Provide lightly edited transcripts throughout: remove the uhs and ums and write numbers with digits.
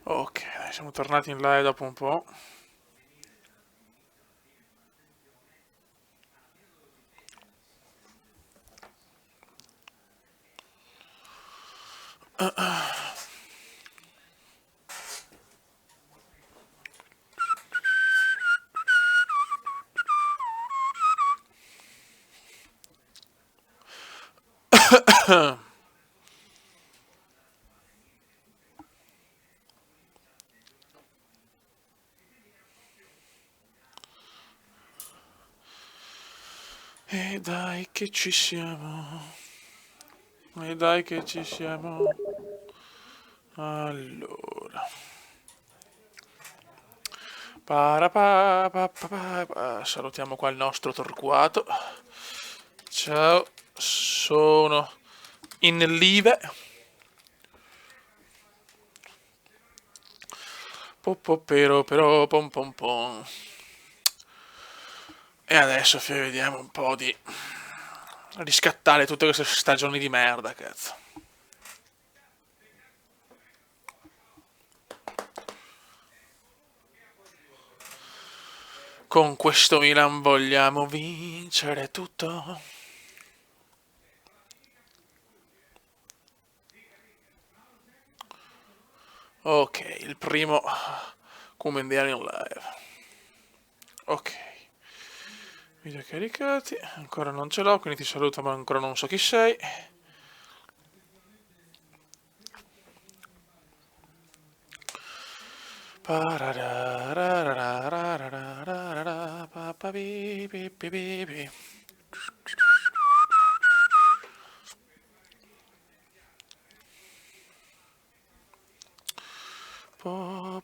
Ok, dai, siamo tornati in live dopo un po'. E dai che ci siamo. E dai che ci siamo. Allora. Salutiamo qua il nostro Torquato. Ciao, sono in live. Però pom pom pom. E adesso vediamo un po' di riscattare tutte queste stagioni di merda, cazzo. Con questo Milan vogliamo vincere tutto. Ok, il primo commendiare in live. Ok, video caricati, ancora non ce l'ho, quindi ti saluto ma ancora non so chi sei. Po,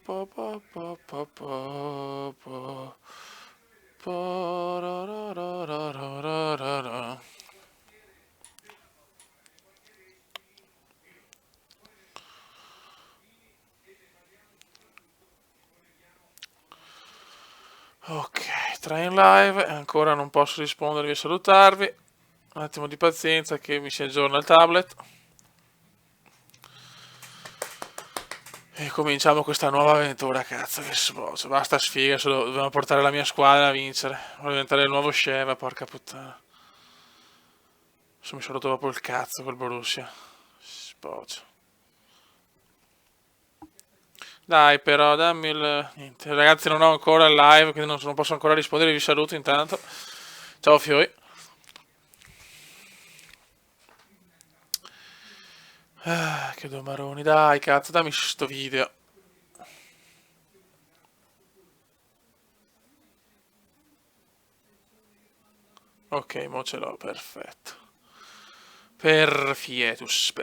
po, po, po, po, po, po. Po-ra-ra-ra-ra-ra-ra-ra. Ok, 3 in live, ancora non posso rispondervi e salutarvi. Un attimo di pazienza che mi si aggiorna il tablet. E cominciamo questa nuova avventura, cazzo, che sboccia. Basta sfiga, solo dobbiamo portare la mia squadra a vincere. Voglio diventare il nuovo Sheva, porca puttana. Adesso mi sono rotto proprio il cazzo col Borussia. Sboccia. Dai però, dammi il... Niente, ragazzi non ho ancora il live, quindi non posso ancora rispondere, vi saluto intanto. Ciao Fioi. Ah, che domaroni, dai cazzo, dammi sto video. Ok, mo ce l'ho, perfetto. Perfietus.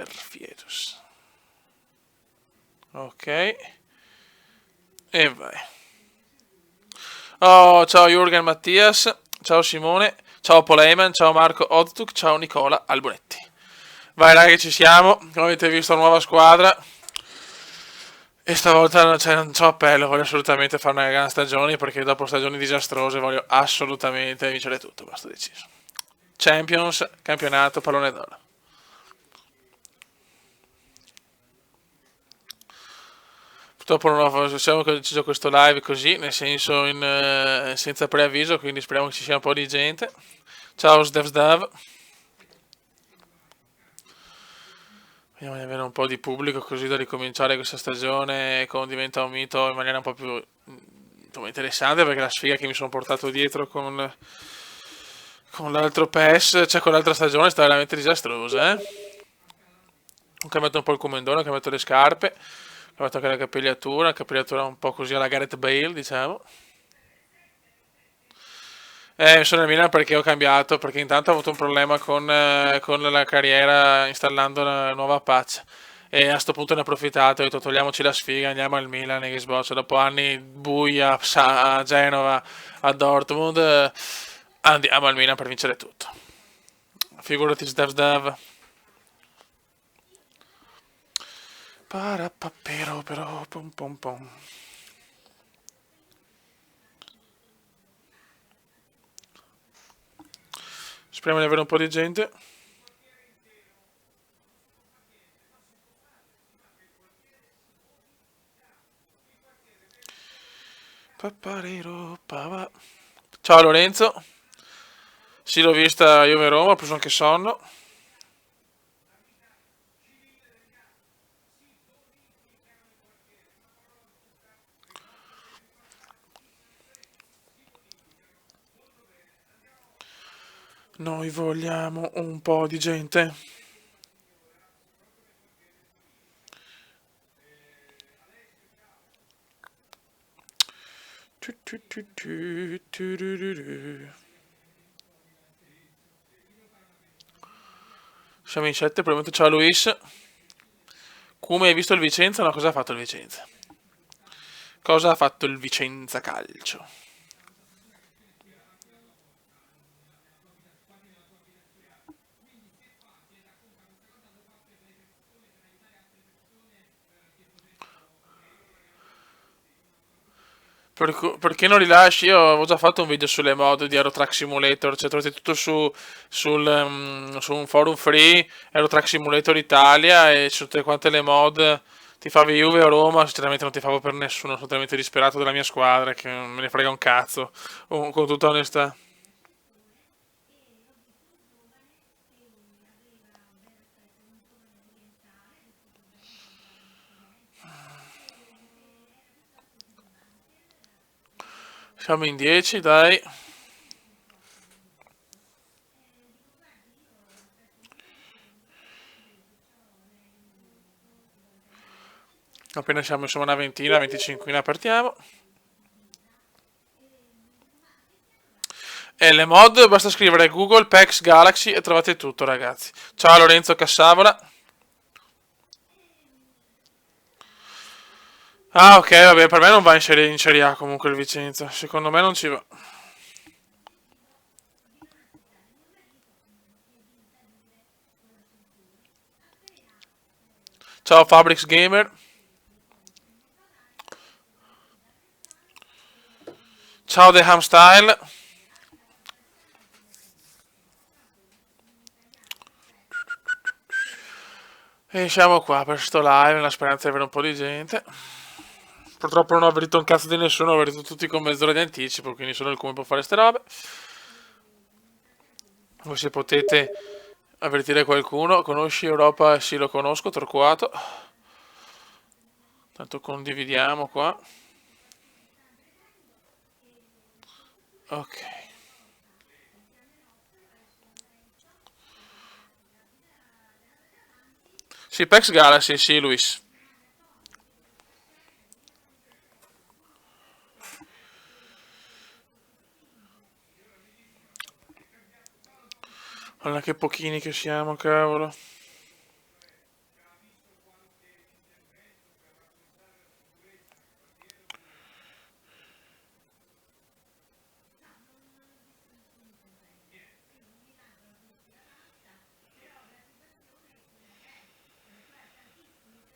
Ok, e vai. Oh, ciao Jürgen Mattias, ciao Simone, ciao Poleiman, ciao Marco Oztuk, ciao Nicola Albonetti. Vai raga, ci siamo, come avete visto nuova squadra. E stavolta cioè, non c'ho appello, voglio assolutamente fare una gran stagione perché dopo stagioni disastrose voglio assolutamente vincere tutto, basta deciso. Champions, campionato, pallone d'oro. Purtroppo non ho, possiamo che ho deciso questo live così, nel senso senza preavviso, quindi speriamo che ci sia un po' di gente. Ciao Sdevsdav. Vediamo di avere un po' di pubblico così da ricominciare questa stagione con Diventa un mito in maniera un po' più insomma, interessante perché la sfiga che mi sono portato dietro con l'altro PES, cioè con l'altra stagione, è stata veramente disastrosa, eh? Ho cambiato un po' il comandone, ho cambiato le scarpe, ho cambiato anche la capigliatura un po' così alla Gareth Bale, diciamo. Sono in Milan perché ho cambiato, perché intanto ho avuto un problema con la carriera installando la nuova patch. E a sto punto ne ho approfittato, ho detto togliamoci la sfiga, andiamo al Milan e Xbox. Dopo anni bui a Genova, a Dortmund, andiamo al Milan per vincere tutto. Figurati Sdev. Parapapero però pom pom pom. Speriamo di avere un po' di gente. Ciao Lorenzo. Sì, l'ho vista Juve-Roma, ho preso anche sonno. Noi vogliamo un po' di gente. Tu, tu, tu, tu, turururu. Siamo in 7, probabilmente. Ciao Luis. Come hai visto il Vicenza? No, cosa ha fatto il Vicenza? Cosa ha fatto il Vicenza Calcio? Perché non rilasci? Io avevo già fatto un video sulle mod di Aerotrack Simulator, cioè trovate tutto su un forum free, Aerotrack Simulator Italia, e su tutte quante le mod. Ti favi Juve o Roma, sinceramente non ti favo per nessuno, sono talmente disperato della mia squadra che non me ne frega un cazzo, con tutta onestà. Siamo in 10, dai. Appena siamo insomma una ventina, 25 partiamo. E le mod basta scrivere Google PEX Galaxy e trovate tutto, ragazzi. Ciao Lorenzo Cassavola. Ah, ok, vabbè, per me non va in Serie A comunque il Vicenza. Secondo me non ci va. Ciao Fabrics Gamer. Ciao The Ham Style. E siamo qua per sto live nella speranza di avere un po' di gente. Purtroppo non ho avvertito un cazzo di nessuno, ho avvertito tutti con mezz'ora di anticipo, quindi solo il come può fare ste robe. Voi se potete avvertire qualcuno, conosci Europa? Sì, lo conosco, Torquato. Tanto condividiamo qua. Ok. Sì, PEX Galaxy, sì, Luis. Guarda che pochini che siamo, cavolo.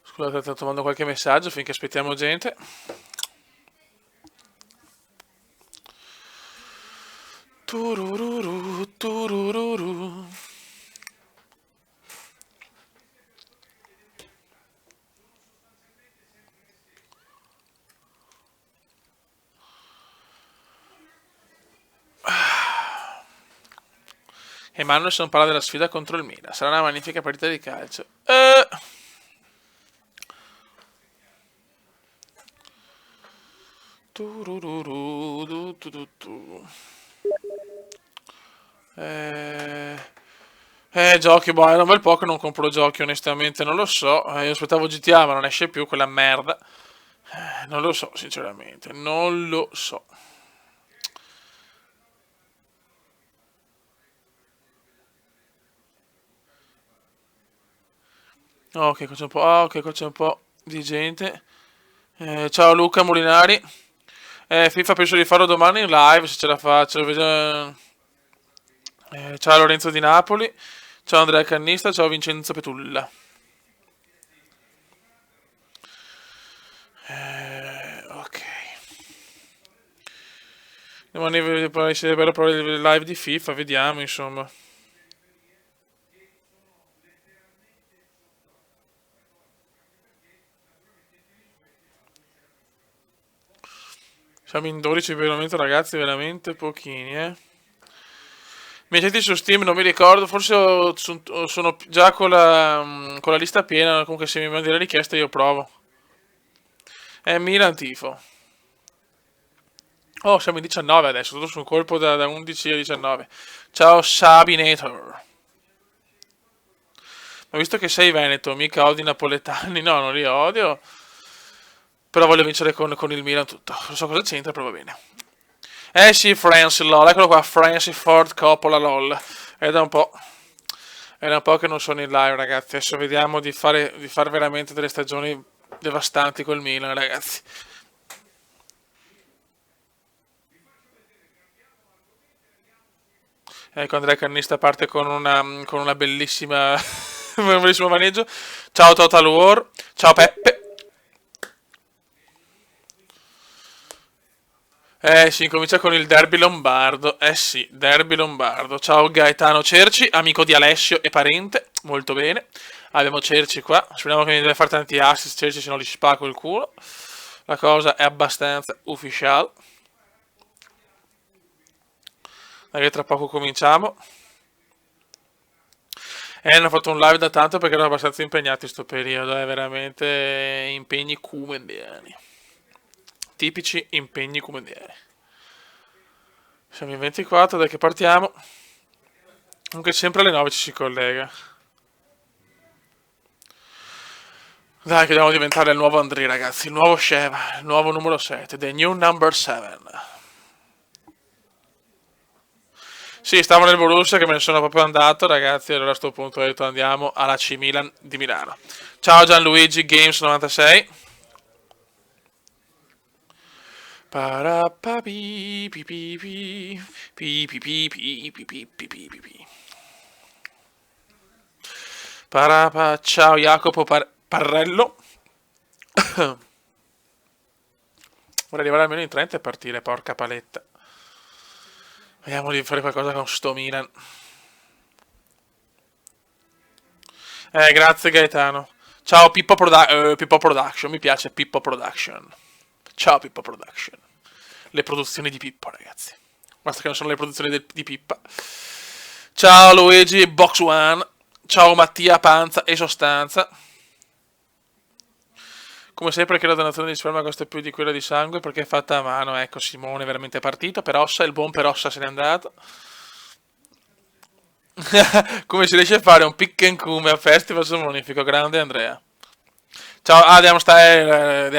Scusate, sto tomando qualche messaggio finché aspettiamo gente. Turururu, turururu. Emanuelson parla della sfida contro il Milan. Sarà una magnifica partita di calcio. Turururu, Eh, giochi, boh, era un bel po' che non compro giochi, onestamente, non lo so. Io aspettavo GTA, ma non esce più quella merda. Non lo so, sinceramente, non lo so. Ok, qua c'è un po', ok, qua c'è un po' di gente. Ciao Luca Molinari. FIFA penso di farlo domani in live, se ce la faccio. Ciao Lorenzo di Napoli. Ciao Andrea Cannista, ciao Vincenzo Petulla. Ok. Domani se bello provare il live di FIFA, vediamo insomma. Siamo in 12 per il momento, ragazzi, veramente pochini, eh. Mettete su Steam, non mi ricordo, forse sono già con la lista piena, comunque se mi mandi la richiesta io provo. È Milan tifo. Oh, siamo in 19 adesso, tutto su un colpo da 11 a 19. Ciao Sabinator. Ma visto che sei veneto, mica odi i napoletani, no, non li odio. Però voglio vincere con il Milan tutto. Non so cosa c'entra, però va bene. Eh sì, Francis LOL, eccolo qua, Francis Ford Coppola LOL. È da un po'. È da un po' che non sono in live, ragazzi. Adesso vediamo di fare veramente delle stagioni devastanti col Milan, ragazzi. Ecco, Andrea Cannista parte con una bellissima un bellissimo maneggio. Ciao Total War. Ciao Peppe. Si incomincia con il derby lombardo. Eh sì, derby lombardo. Ciao Gaetano Cerci, amico di Alessio e parente. Molto bene. Abbiamo Cerci qua. Speriamo che mi deve fare tanti assist. Cerci, se no gli spacco il culo. La cosa è abbastanza ufficiale. Dai, tra poco cominciamo. Hanno fatto un live da tanto perché erano abbastanza impegnati in sto periodo. Veramente impegni cumendiani. Tipici impegni cumendiani. Siamo in 24, dai che partiamo. Comunque sempre alle 9 ci si collega. Dai che dobbiamo diventare il nuovo Andrei, ragazzi. Il nuovo Sheva, il nuovo numero 7. The new number 7. Sì, stavo nel Borussia che me ne sono proprio andato, ragazzi. Allora a sto punto ho detto andiamo alla C Milan di Milano. Ciao Gianluigi Games 96. Ciao Jacopo Parrello. Vorrei arrivare almeno in 30 e partire, porca paletta. Vediamo di fare qualcosa con sto Milan. Grazie Gaetano. Ciao Pippo Production, mi piace Pippo Production. Ciao Pippo Production. Le produzioni di Pippo, ragazzi. Basta che non sono le produzioni di Pippa. Ciao Luigi Box One. Ciao Mattia Panza e Sostanza. Come sempre che la donazione di sperma costa più di quella di sangue perché è fatta a mano. Ecco, Simone è veramente partito. Perossa, il buon Perossa se n'è andato. Come si riesce a fare un pick and come a festival magnifico. Grande Andrea. Ciao, Damn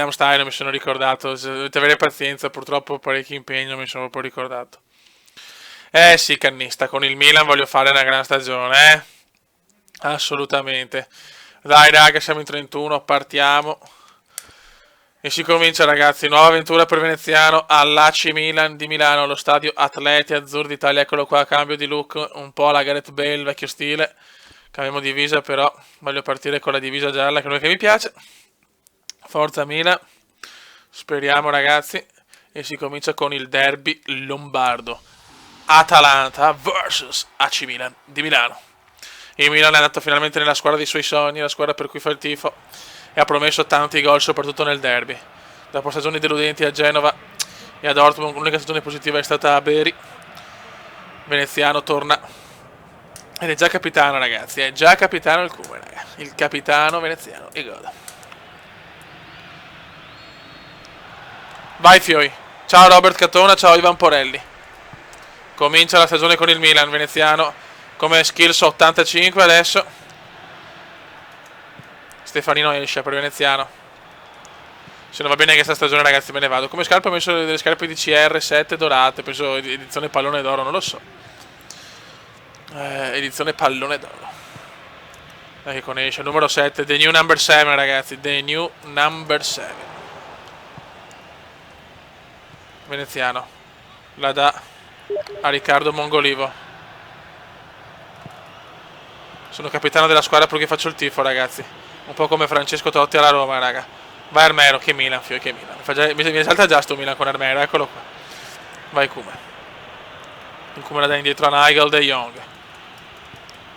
Style, mi sono ricordato. Dovete avere pazienza, purtroppo parecchio impegno, mi sono proprio ricordato. Sì, cannista, con il Milan voglio fare una gran stagione, Assolutamente. Dai, raga, siamo in 31, partiamo. E si comincia, ragazzi, nuova avventura per Veneziano all'AC Milan di Milano, allo stadio Atleti Azzurri d'Italia. Eccolo qua, cambio di look, un po' alla Gareth Bale, vecchio stile. Cambiamo divisa, però voglio partire con la divisa gialla, che è quella che mi piace. Forza Milan. Speriamo, ragazzi. E si comincia con il derby lombardo. Atalanta vs AC Milan di Milano. Il Milan è andato finalmente nella squadra dei suoi sogni, la squadra per cui fa il tifo, e ha promesso tanti gol, soprattutto nel derby. Dopo stagioni deludenti a Genova e a Dortmund, l'unica stagione positiva è stata a Beri. Veneziano torna ed è già capitano, ragazzi, è già capitano il Cume, ragazzi. Il capitano veneziano, e goda. Vai Fioi. Ciao Robert Catona, ciao Ivan Porelli. Comincia la stagione con il Milan, veneziano, come skills 85 adesso. Stefanino esce per veneziano. Se non va bene questa stagione, ragazzi, me ne vado. Come scarpe ho messo delle scarpe di CR7 dorate, penso edizione pallone d'oro, non lo so. Edizione pallone d'oro. Che con esce, numero 7, the new number 7, ragazzi, the new number 7. Veneziano. La dà a Riccardo Mongolivo. Sono capitano della squadra perché faccio il tifo, ragazzi. Un po' come Francesco Totti alla Roma, raga. Vai Armero, che Milan, Fio, che Milan. Mi salta già sto Milan con Armero, eccolo qua. Vai Kume. Il Kume la dà indietro a Nigel De Jong.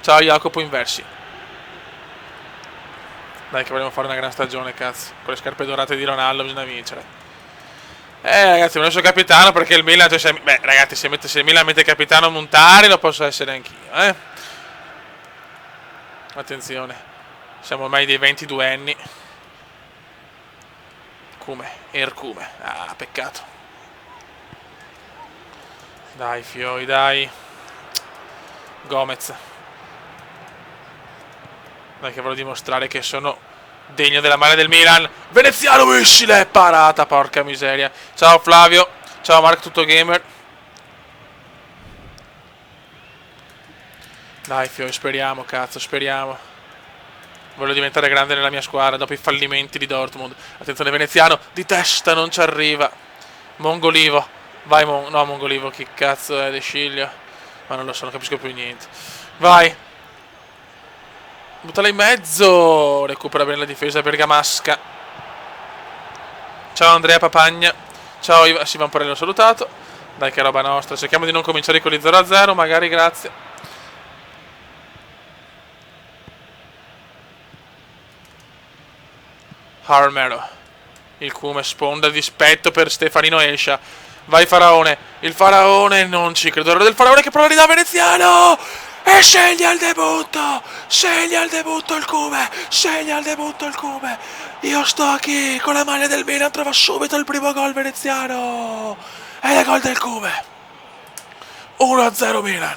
Ciao Jacopo Inversi. Dai che vogliamo fare una gran stagione, cazzo. Con le scarpe dorate di Ronaldo bisogna vincere. Ragazzi, mi ho messo capitano perché il Milan... Cioè, beh, ragazzi, se il Milan mette capitano Montari lo posso essere anch'io, Attenzione. Siamo ormai dei 22 anni. Ercume. Ah, peccato. Dai, fioi, dai. Gomez. Dai che voglio dimostrare che sono degno della maglia del Milan. Veneziano missile, parata, porca miseria. Ciao Flavio, ciao Mark Tutto Gamer. Dai fioi, speriamo, cazzo, speriamo. Voglio diventare grande nella mia squadra dopo i fallimenti di Dortmund. Attenzione Veneziano, di testa non ci arriva. Mongolivo, vai no Mongolivo, chi cazzo è De Sciglio? Ma non lo so, non capisco più niente. Vai. Buttala in mezzo. Recupera bene la difesa bergamasca. Ciao Andrea Papagna. Ciao Sivan Porello salutato. Dai che roba nostra. Cerchiamo di non cominciare con gli 0-0. Magari grazie. Armero. Il Cume sponda dispetto per Stefanino Escia. Vai Faraone. Il Faraone non ci credo. L'ora del Faraone che prova di da Veneziano. E segna il debutto! Segna il debutto il Cume! Segna il debutto il Cume! Io sto qui con la maglia del Milan, trova subito il primo gol veneziano! Ed è gol del Cume! 1-0 Milan!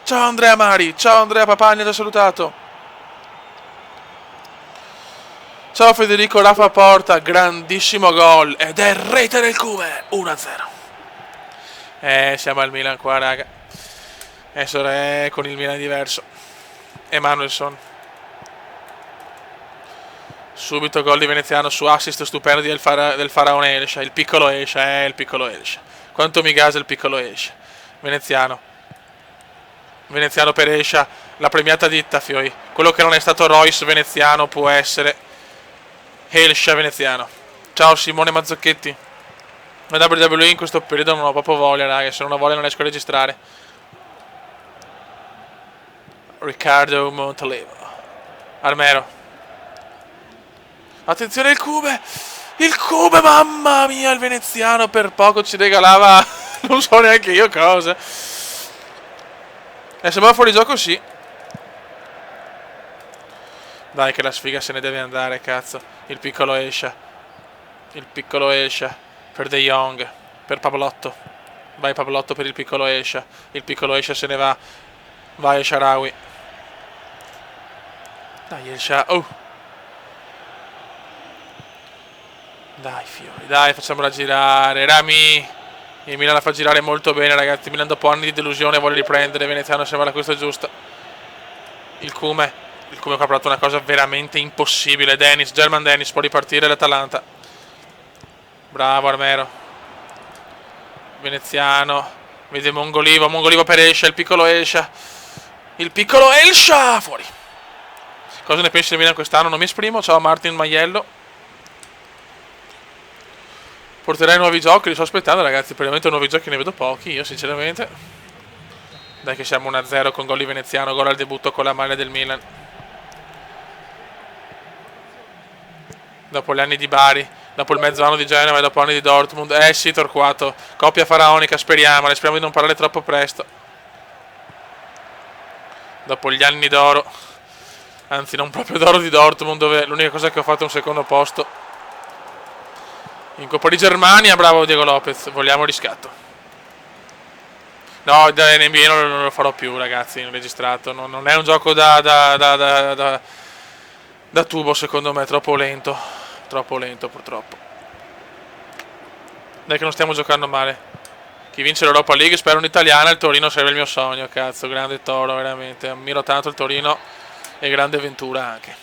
Ciao Andrea Mari, ciao Andrea Papagna, ti salutato! Ciao Federico Rafa Porta, grandissimo gol! Ed è rete del Cume! 1-0! Siamo al Milan qua, raga. Adesso con il Milan diverso. Emanuelson. Subito gol di Veneziano su assist stupendo del Faraone Escia. Il piccolo Escia, il piccolo Escia. Quanto mi gasa il piccolo Escia. Veneziano per Escia. La premiata ditta, fioi. Quello che non è stato Royce veneziano può essere Escia veneziano. Ciao Simone Mazzocchetti. La WWE in questo periodo non ho proprio voglia, raga. Se non ho voglia non riesco a registrare. Riccardo Montalivo. Armero. Attenzione il Cume. Il Cume, mamma mia, il veneziano per poco ci regalava non so neanche io cosa. Sembrava fuori gioco, sì. Dai che la sfiga se ne deve andare, cazzo. Il piccolo Escia. Il piccolo Escia. Per De Jong. Per Pablotto. Vai Pablotto per il piccolo Escia. Il piccolo Escia se ne va. Vai El Shaarawy. Dai El Shaarawy. Dai fiori, dai, facciamola girare. Rami. Il Milan la fa girare molto bene, ragazzi. Il Milan dopo anni di delusione vuole riprendere. Veneziano sembra l'acquisto giusto. Il Cume qua ha provato una cosa veramente impossibile. German Dennis può ripartire l'Atalanta. Bravo Armero. Veneziano. Vede Mongolivo per Escia. Il piccolo Escia. Fuori. Cosa ne pensi del Milan quest'anno? Non mi esprimo. Ciao Martin Maiello. Porterai nuovi giochi, li sto aspettando, ragazzi. Per il momento nuovi giochi ne vedo pochi, io sinceramente. Dai che siamo 1-0 con gol di Veneziano, gol al debutto con la maglia del Milan. Dopo gli anni di Bari, dopo il mezzo anno di Genova e dopo anni di Dortmund. Sì, Torquato. Coppia faraonica, speriamo di non parlare troppo presto. Dopo gli anni d'oro. Anzi, non proprio d'oro di Dortmund, dove l'unica cosa che ho fatto è un secondo posto. In Coppa di Germania, bravo Diego Lopez, vogliamo riscatto. No, da NBA non lo farò più, ragazzi, non registrato. Non è un gioco da tubo, secondo me, troppo lento. Troppo lento, purtroppo. Dai che non stiamo giocando male. Chi vince l'Europa League, spero un'italiana, il Torino sarebbe il mio sogno, cazzo, grande Toro, veramente. Ammiro tanto il Torino e grande Ventura anche.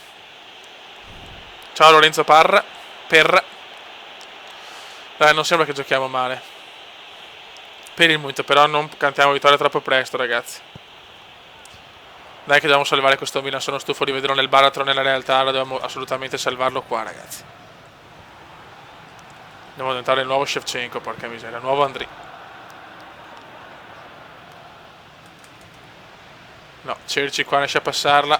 Ciao Lorenzo Perra. Dai, non sembra che giochiamo male. Per il momento, però non cantiamo vittoria troppo presto, ragazzi. Dai che dobbiamo salvare questo Milan, sono stufo di vederlo nel baratro nella realtà, dobbiamo assolutamente salvarlo qua, ragazzi. Dobbiamo diventare il nuovo Shevchenko, porca miseria, il nuovo Andri. No, Cerci qua riesce a passarla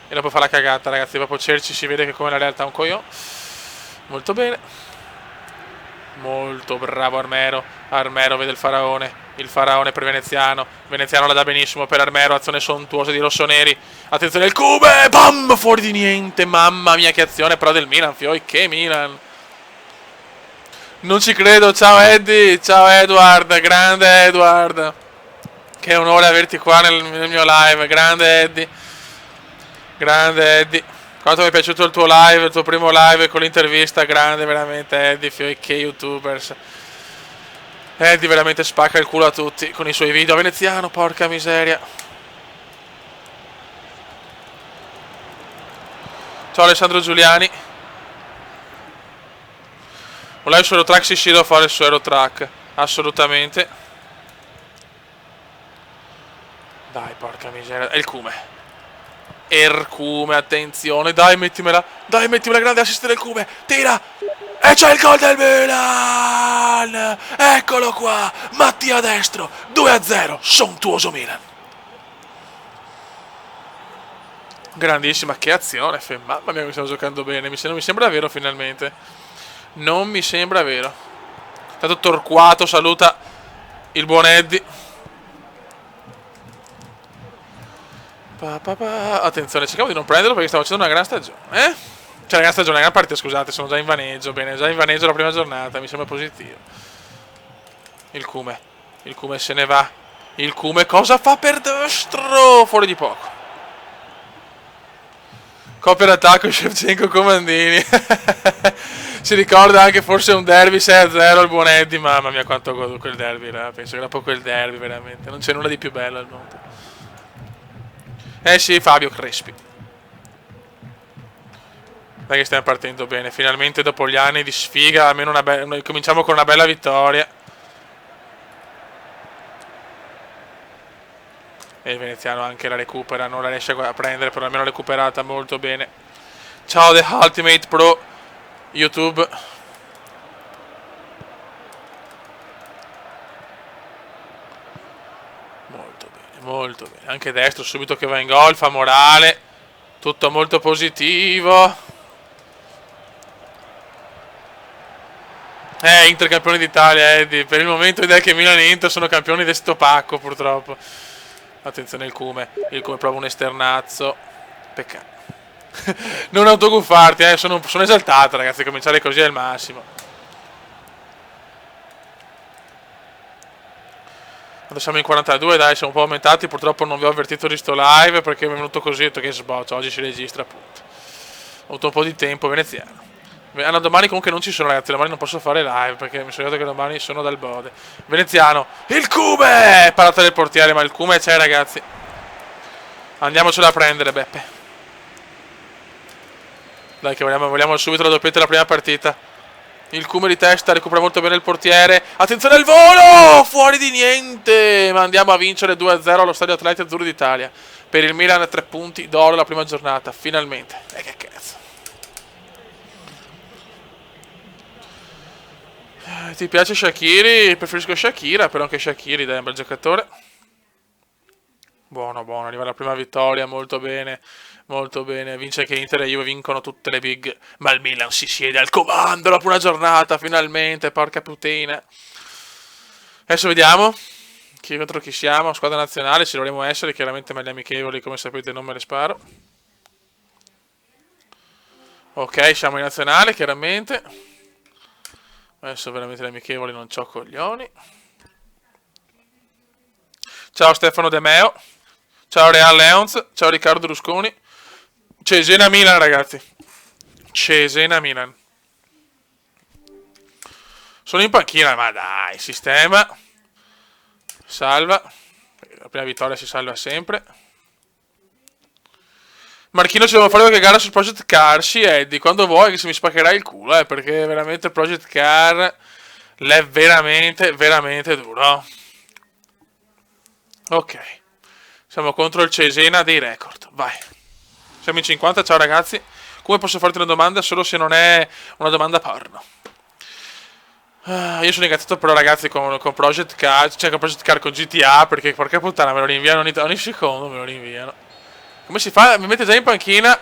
e dopo fa la cagata, ragazzi. Dopo Cerci si vede che come la realtà è un coglione. Molto bene. Molto bravo Armero. Armero vede il faraone per Veneziano. Veneziano la dà benissimo per Armero, azione sontuosa di rossoneri. Attenzione il Cube, bam, fuori di niente. Mamma mia che azione però del Milan, fioi, che Milan. Non ci credo, ciao Eddie, ciao Edward, grande Edward. Che onore averti qua nel mio live, grande Eddie. Grande Eddie. Quanto mi è piaciuto il tuo live, il tuo primo live con l'intervista, grande veramente Eddie, fioi, che youtubers. Eddie veramente spacca il culo a tutti con i suoi video. Veneziano, porca miseria. Ciao Alessandro Giuliani. Voleva il suo track, sì, devo fare il suo aerotrack. Assolutamente. Dai, porca miseria. È il Cume. Ercume, attenzione. Dai, mettimela. Dai, mettimela, grande assist del Cume. Tira. E c'è il gol del Milan. Eccolo qua. Mattia Destro. 2-0. Sontuoso Milan. Grandissima, che azione. Mamma mia, mi stiamo giocando bene. Non mi sembra vero finalmente. Non mi sembra vero. Stato Torquato saluta il buon Eddie. Attenzione, cerchiamo di non prenderlo perché stiamo facendo una gran stagione. Cioè, una gran stagione, una gran partita, scusate, sono già in vaneggio. Bene, già in vaneggio la prima giornata, mi sembra positivo. Il Cume se ne va. Il Cume cosa fa per destro? Fuori di poco. Coppia d'attacco Shevchenko Comandini. Si ricorda anche forse un derby 6-0 il buon Eddie. Mamma mia quanto ho goduto quel derby, penso che era proprio il derby veramente. Non c'è nulla di più bello al mondo. Eh sì, Fabio Crespi. Dai che stiamo partendo bene. Finalmente dopo gli anni di sfiga, almeno cominciamo con una bella vittoria. E il veneziano anche la recupera, non la riesce a prendere, però almeno recuperata molto bene. Ciao The Ultimate Pro YouTube. Molto bene, anche destro subito che va in gol, fa morale, tutto molto positivo. Inter campioni d'Italia, Eddie. Per il momento idea che Milan e Inter sono campioni di sto pacco purtroppo. Attenzione il Cume prova un esternazzo. Peccato. Non autoguffarti, sono esaltato ragazzi, cominciare così è il massimo. Quando siamo in 42, dai, siamo un po' aumentati. Purtroppo non vi ho avvertito di sto live perché mi è venuto così. Ho detto che sboccia, oggi si registra appunto. Ho avuto un po' di tempo, veneziano. Domani comunque non ci sono ragazzi, domani non posso fare live perché mi sono detto che domani sono dal Bode. Veneziano, il Cume! Parata del portiere, ma il Cume c'è ragazzi. Andiamocela a prendere, Beppe. Dai che vogliamo subito la doppietta della prima partita. Il Cume di testa, recupera molto bene il portiere. Attenzione al volo! Fuori di niente! Ma andiamo a vincere 2-0 allo Stadio Atleti Azzurri d'Italia. Per il Milan 3 punti d'oro la prima giornata, finalmente. Che cazzo. Ti piace Shaqiri? Preferisco Shakira, però anche Shaqiri, dai, è un bel giocatore. Buono, arriva la prima vittoria, molto bene. Molto bene, vince che Inter e Juve vincono tutte le big. Ma il Milan si siede al comando dopo una giornata, finalmente, porca puttana. Adesso vediamo chi contro chi siamo, squadra nazionale, ci dovremo essere, chiaramente me le amichevoli, come sapete non me le sparo. Ok, siamo in nazionale, chiaramente. Adesso veramente le amichevoli non c'ho coglioni. Ciao Stefano De Meo. Ciao Real Leons. Ciao Riccardo Rusconi. Cesena Milan ragazzi. Cesena Milan. Sono in panchina, ma dai, sistema. Salva. La prima vittoria si salva sempre. Marchino ci dobbiamo fare qualche gara sul Project Car. Sì, Eddie, quando vuoi che se mi spaccherai il culo, perché veramente il Project Car l'è veramente, veramente duro. Ok. Siamo contro il Cesena dei record. Vai. Siamo in 50, ciao ragazzi. Come posso farti una domanda solo se non è una domanda porno? Io sono incazzato però ragazzi con Project Car, cioè con Project Car con GTA, perché porca puttana me lo rinviano ogni secondo, me lo rinviano. Come si fa? Mi mette già in panchina.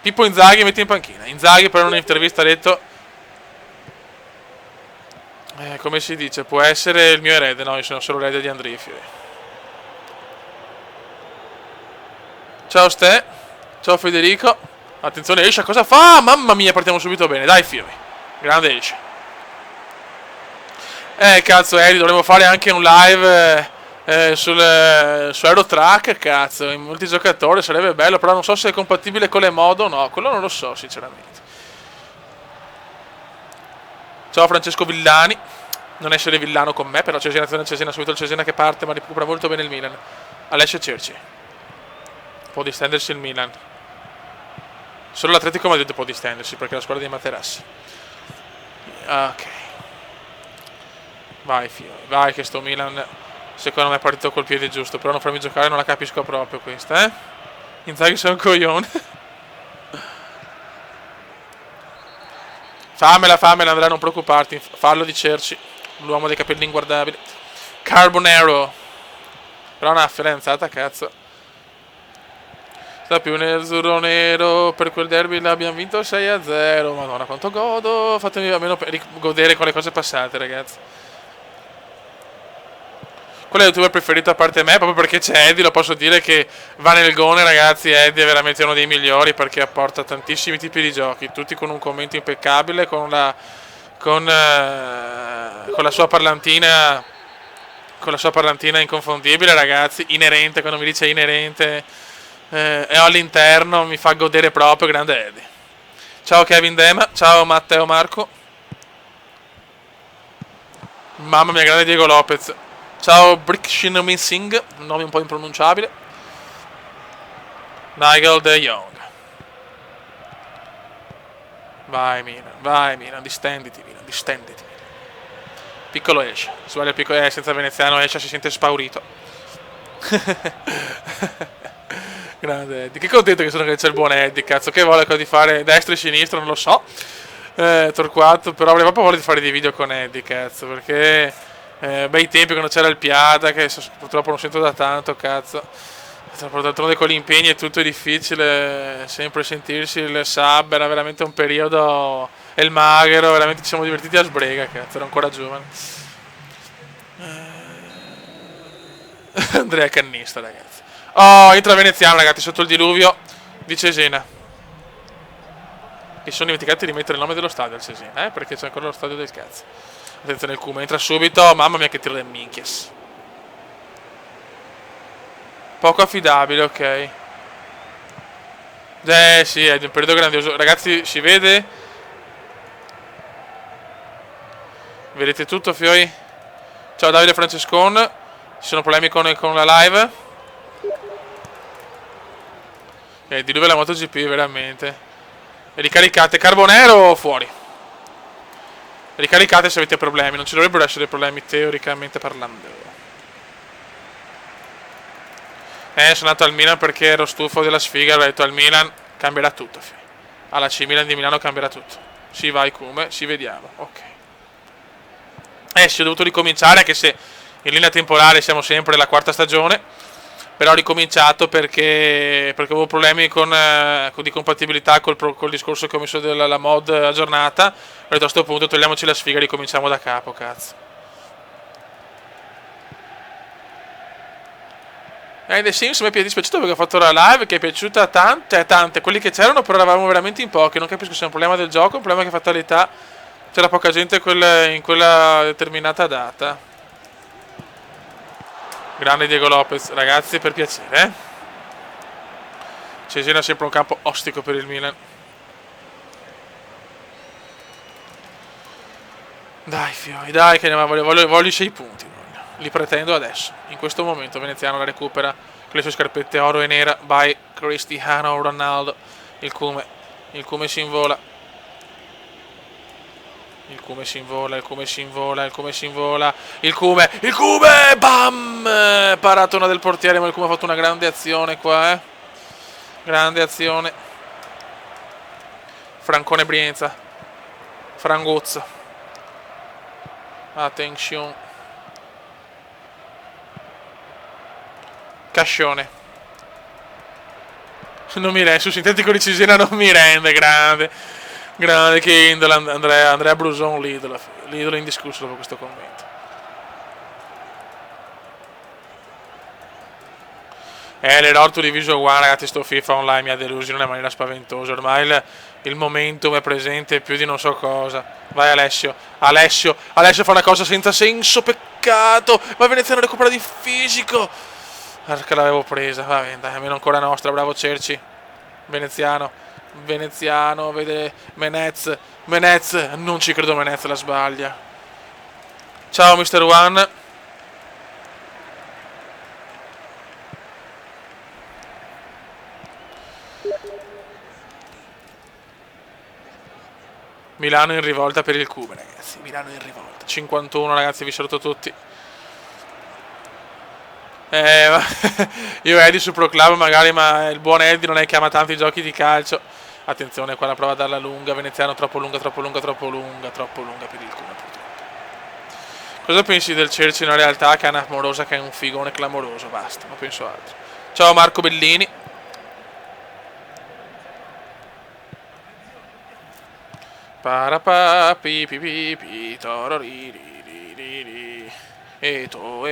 Pippo Inzaghi metti in panchina. Inzaghi però in un'intervista ha detto Come si dice, può essere il mio erede. No, io sono solo l'erede di Andrifi. Ciao Ste. Ciao Federico. Attenzione Escia, cosa fa? Mamma mia, partiamo subito bene. Dai Fiori. Grande Escia. Cazzo Eddie, dovremmo fare anche un live su Aerotrack, cazzo, in multigiocatore sarebbe bello, però non so se è compatibile con le mod o no, quello non lo so sinceramente. Ciao Francesco Villani, non essere villano con me, però Cesena, subito il Cesena che parte, ma recupera molto bene il Milan. Alessio Cerci. Può distendersi il Milan. Solo l'Atletico Madrid può distendersi, perché è la squadra di Materassi. Ok. Vai Fiori, vai che sto Milan secondo me è partito col piede giusto, però non farmi giocare non la capisco proprio questa, Inzaghi sei un coglione. Fammela Andrea, non preoccuparti, fallo di Cerci, l'uomo dei capelli inguardabili. Carbonero. Però una fidanzata, cazzo. Sta più nell'azzurro nero, per quel derby l'abbiamo vinto 6-0. Madonna quanto godo, fatemi almeno godere con le cose passate ragazzi. Qual è il youtuber preferito a parte me? Proprio perché c'è Eddie, lo posso dire che va nel gone ragazzi. Eddie è veramente uno dei migliori perché apporta tantissimi tipi di giochi, tutti con un commento impeccabile, con la sua parlantina inconfondibile ragazzi, inerente, quando mi dice inerente è all'interno, mi fa godere proprio, grande Eddie. Ciao Kevin Dema, ciao Matteo Marco. Mamma mia, grande Diego Lopez. Ciao Brickshin Singh, un nome un po' impronunciabile. Nigel De Jong. Vai Milan, distenditi Milan, distenditi. Piccolo Escia, sbaglia il piccolo senza veneziano Escia si sente spaurito. Grande Eddie, che contento che sono che c'è il buon Eddie, cazzo, che vuole di fare destra e sinistra, non lo so. Torquato, però avrei proprio voglia di fare dei video con Eddie, cazzo, perché bei tempi quando c'era il Piada, che purtroppo non sento da tanto, cazzo. D'altronde con gli impegni è tutto difficile, sempre sentirsi il sub, era veramente un periodo, e il maghero, veramente ci siamo divertiti a sbrega, cazzo, ero ancora giovane. Andrea Cannista, ragazzi. Oh, entra veneziano, ragazzi, sotto il diluvio di Cesena. E sono dimenticati di mettere il nome dello stadio al Cesena, perché c'è ancora lo stadio del cazzo. Attenzione il Kuma, entra subito, mamma mia che tiro del minchias. Poco affidabile, ok. Sì, è di un periodo grandioso. Ragazzi, si vede? Vedete tutto, fioi? Ciao Davide Francescon. Ci sono problemi con la live? Diluvia la MotoGP, veramente. Ricaricate. Carbonero fuori. Ricaricate se avete problemi. Non ci dovrebbero essere problemi, teoricamente parlando. Sono andato al Milan perché ero stufo della sfiga. Ho detto al Milan cambierà tutto. Alla C Milan di Milano cambierà tutto. Si vai come, ci vediamo. Ok. Sì, ho dovuto ricominciare anche se in linea temporale siamo sempre alla quarta stagione. Però ho ricominciato perché avevo problemi di compatibilità col discorso che ho messo della mod aggiornata. Ho detto a sto punto togliamoci la sfiga e ricominciamo da capo, cazzo. The Sims mi è dispiaciuto perché ho fatto la live che è piaciuta a tante, quelli che c'erano però eravamo veramente in pochi, non capisco se è un problema del gioco, un problema che fatalità c'era poca gente in quella determinata data. Grande Diego Lopez, ragazzi, per piacere, Cesena è sempre un campo ostico per il Milan. Dai fioi, dai che voglio 6 punti. Li pretendo adesso. In questo momento veneziano la recupera con le sue scarpette oro e nera by Cristiano Ronaldo. Il Come si invola. Il Come si invola. Bam! Parato una del portiere, ma il Come ha fatto una grande azione qua, Grande azione. Francone Brienza. Frangozzo. Attenzione. Cascione. Non mi rende, su sintetico di Cesena non mi rende, grande. Grande Kindle, Andrea Bruson, l'idolo indiscusso dopo questo commento. L'erorto di Visual One, ragazzi, sto FIFA online mi ha deluso in una maniera spaventosa. Ormai il momentum è presente più di non so cosa. Vai Alessio fa una cosa senza senso, peccato. Ma Veneziano recupera di fisico. Perché l'avevo presa, va bene, dai, almeno ancora nostra, bravo Cerci. Veneziano, vede Menez, non ci credo, Menez la sbaglia. Ciao Mr. One. Milano in rivolta per il Cuba, ragazzi. Milano in rivolta. 51, ragazzi, vi saluto tutti. Io Eddie su Pro Club magari, ma il buon Eddie non è che ama tanti giochi di calcio. Attenzione, qua la prova a darla lunga. Veneziano troppo lunga per il Cuba, purtroppo. Cosa pensi del Chelsea in realtà? Che è una amorosa, che è un figone clamoroso. Basta, non penso altro. Ciao Marco Bellini. Parapà, pi pi pi pi, tororiri. Eto,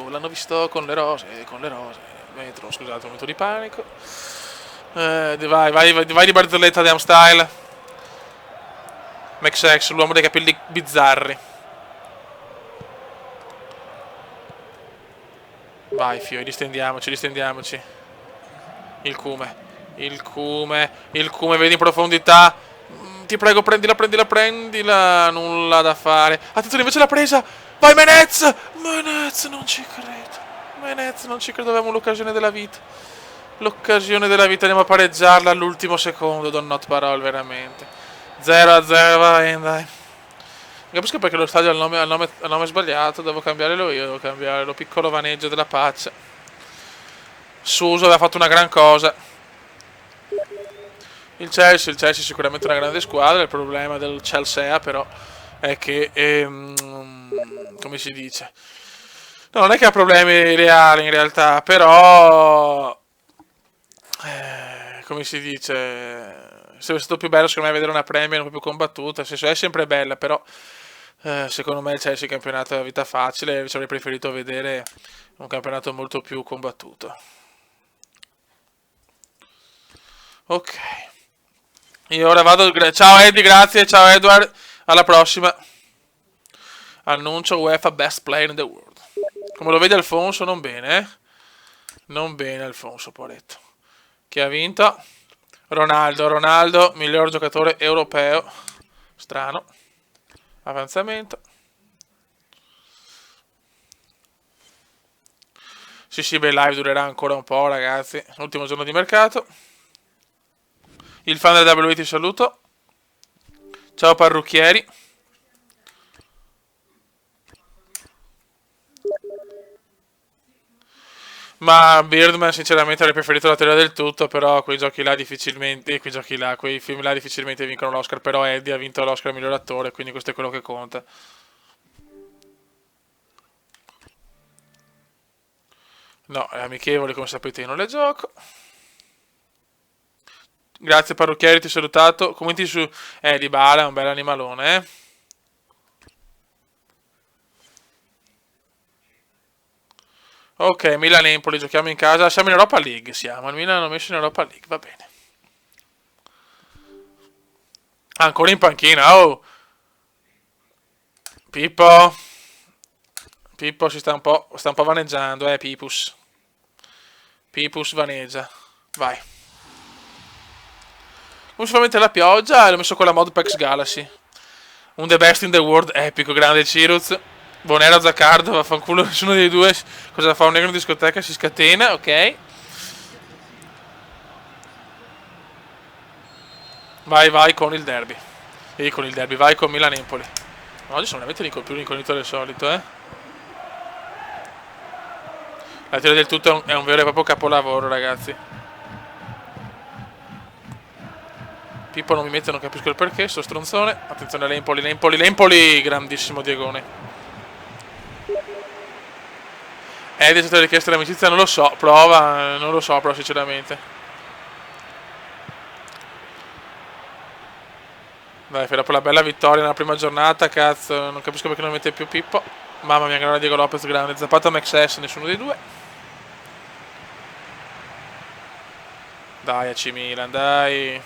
l'hanno visto con le rose, metro, scusate, un momento di panico. Vai di barzelletta Damn Style. Max X, l'uomo dei capelli bizzarri. Vai fio, distendiamoci. Il cume, vedi in profondità. Ti prego, prendila, nulla da fare. Attenzione, invece l'ha presa. Vai Menez, non ci credo, avevamo l'occasione della vita. Andiamo a pareggiarla all'ultimo secondo, don not parole, veramente. 0-0, vai, dai. Non capisco perché lo stadio ha il nome sbagliato, devo cambiare lo piccolo vaneggio della pace. Suso aveva fatto una gran cosa. Il Chelsea è sicuramente una grande squadra, il problema del Chelsea però è che, come si dice, no, non è che ha problemi reali in realtà, però, come si dice, sarebbe stato più bello secondo me vedere una Premier un po' più combattuta, nel senso è sempre bella, però secondo me il Chelsea campionato è una vita facile, ci avrei preferito vedere un campionato molto più combattuto. Ok. Io ora vado. Ciao Eddie, grazie. Ciao Edward. Alla prossima. Annuncio UEFA Best Player in the World. Come lo vede Alfonso, non bene, eh? Non bene Alfonso, poveretto. Chi ha vinto? Ronaldo, miglior giocatore europeo. Strano. Avanzamento. Sì, beh, live durerà ancora un po', ragazzi. Ultimo giorno di mercato. Il fan del WWE ti saluto. Ciao parrucchieri. Ma Birdman sinceramente avrei preferito la teoria del tutto, però quei film là difficilmente vincono l'Oscar, però Eddie ha vinto l'Oscar miglior attore, quindi questo è quello che conta. No, è amichevole, come sapete io non le gioco. Grazie parrucchieri, ti ho salutato. Commenti su Dybala, è un bel animalone, eh. Ok, Milan-Empoli, giochiamo in casa. Siamo in Europa League, siamo. Il Milan hanno messo in Europa League, va bene. Ancora in panchina, oh. Pippo si sta un po' vaneggiando, Pipus vaneggia. Vai. Come si fa a mettere la pioggia? L'ho messo con la mod Pax Galaxy. Un The Best in the World epico, grande Ciruz. Bonero Zaccardo, vaffanculo nessuno dei due. Cosa fa un negro in discoteca? Si scatena, ok. Vai con il derby. Vai con Milan-Empoli. Oggi sono veramente più rincoglionito del solito, La teoria del tutto è un vero e proprio capolavoro, ragazzi. Pippo non mi mette, non capisco il perché, sto stronzone. Attenzione all'Empoli, grandissimo Diegone. È stata richiesta l'amicizia, non lo so, prova, non lo so però sinceramente. Dai, fai dopo la bella vittoria nella prima giornata, cazzo, non capisco perché non mette più Pippo. Mamma mia, grande Diego Lopez, grande. Zapata o Max, nessuno dei due. Dai, AC Milan, dai.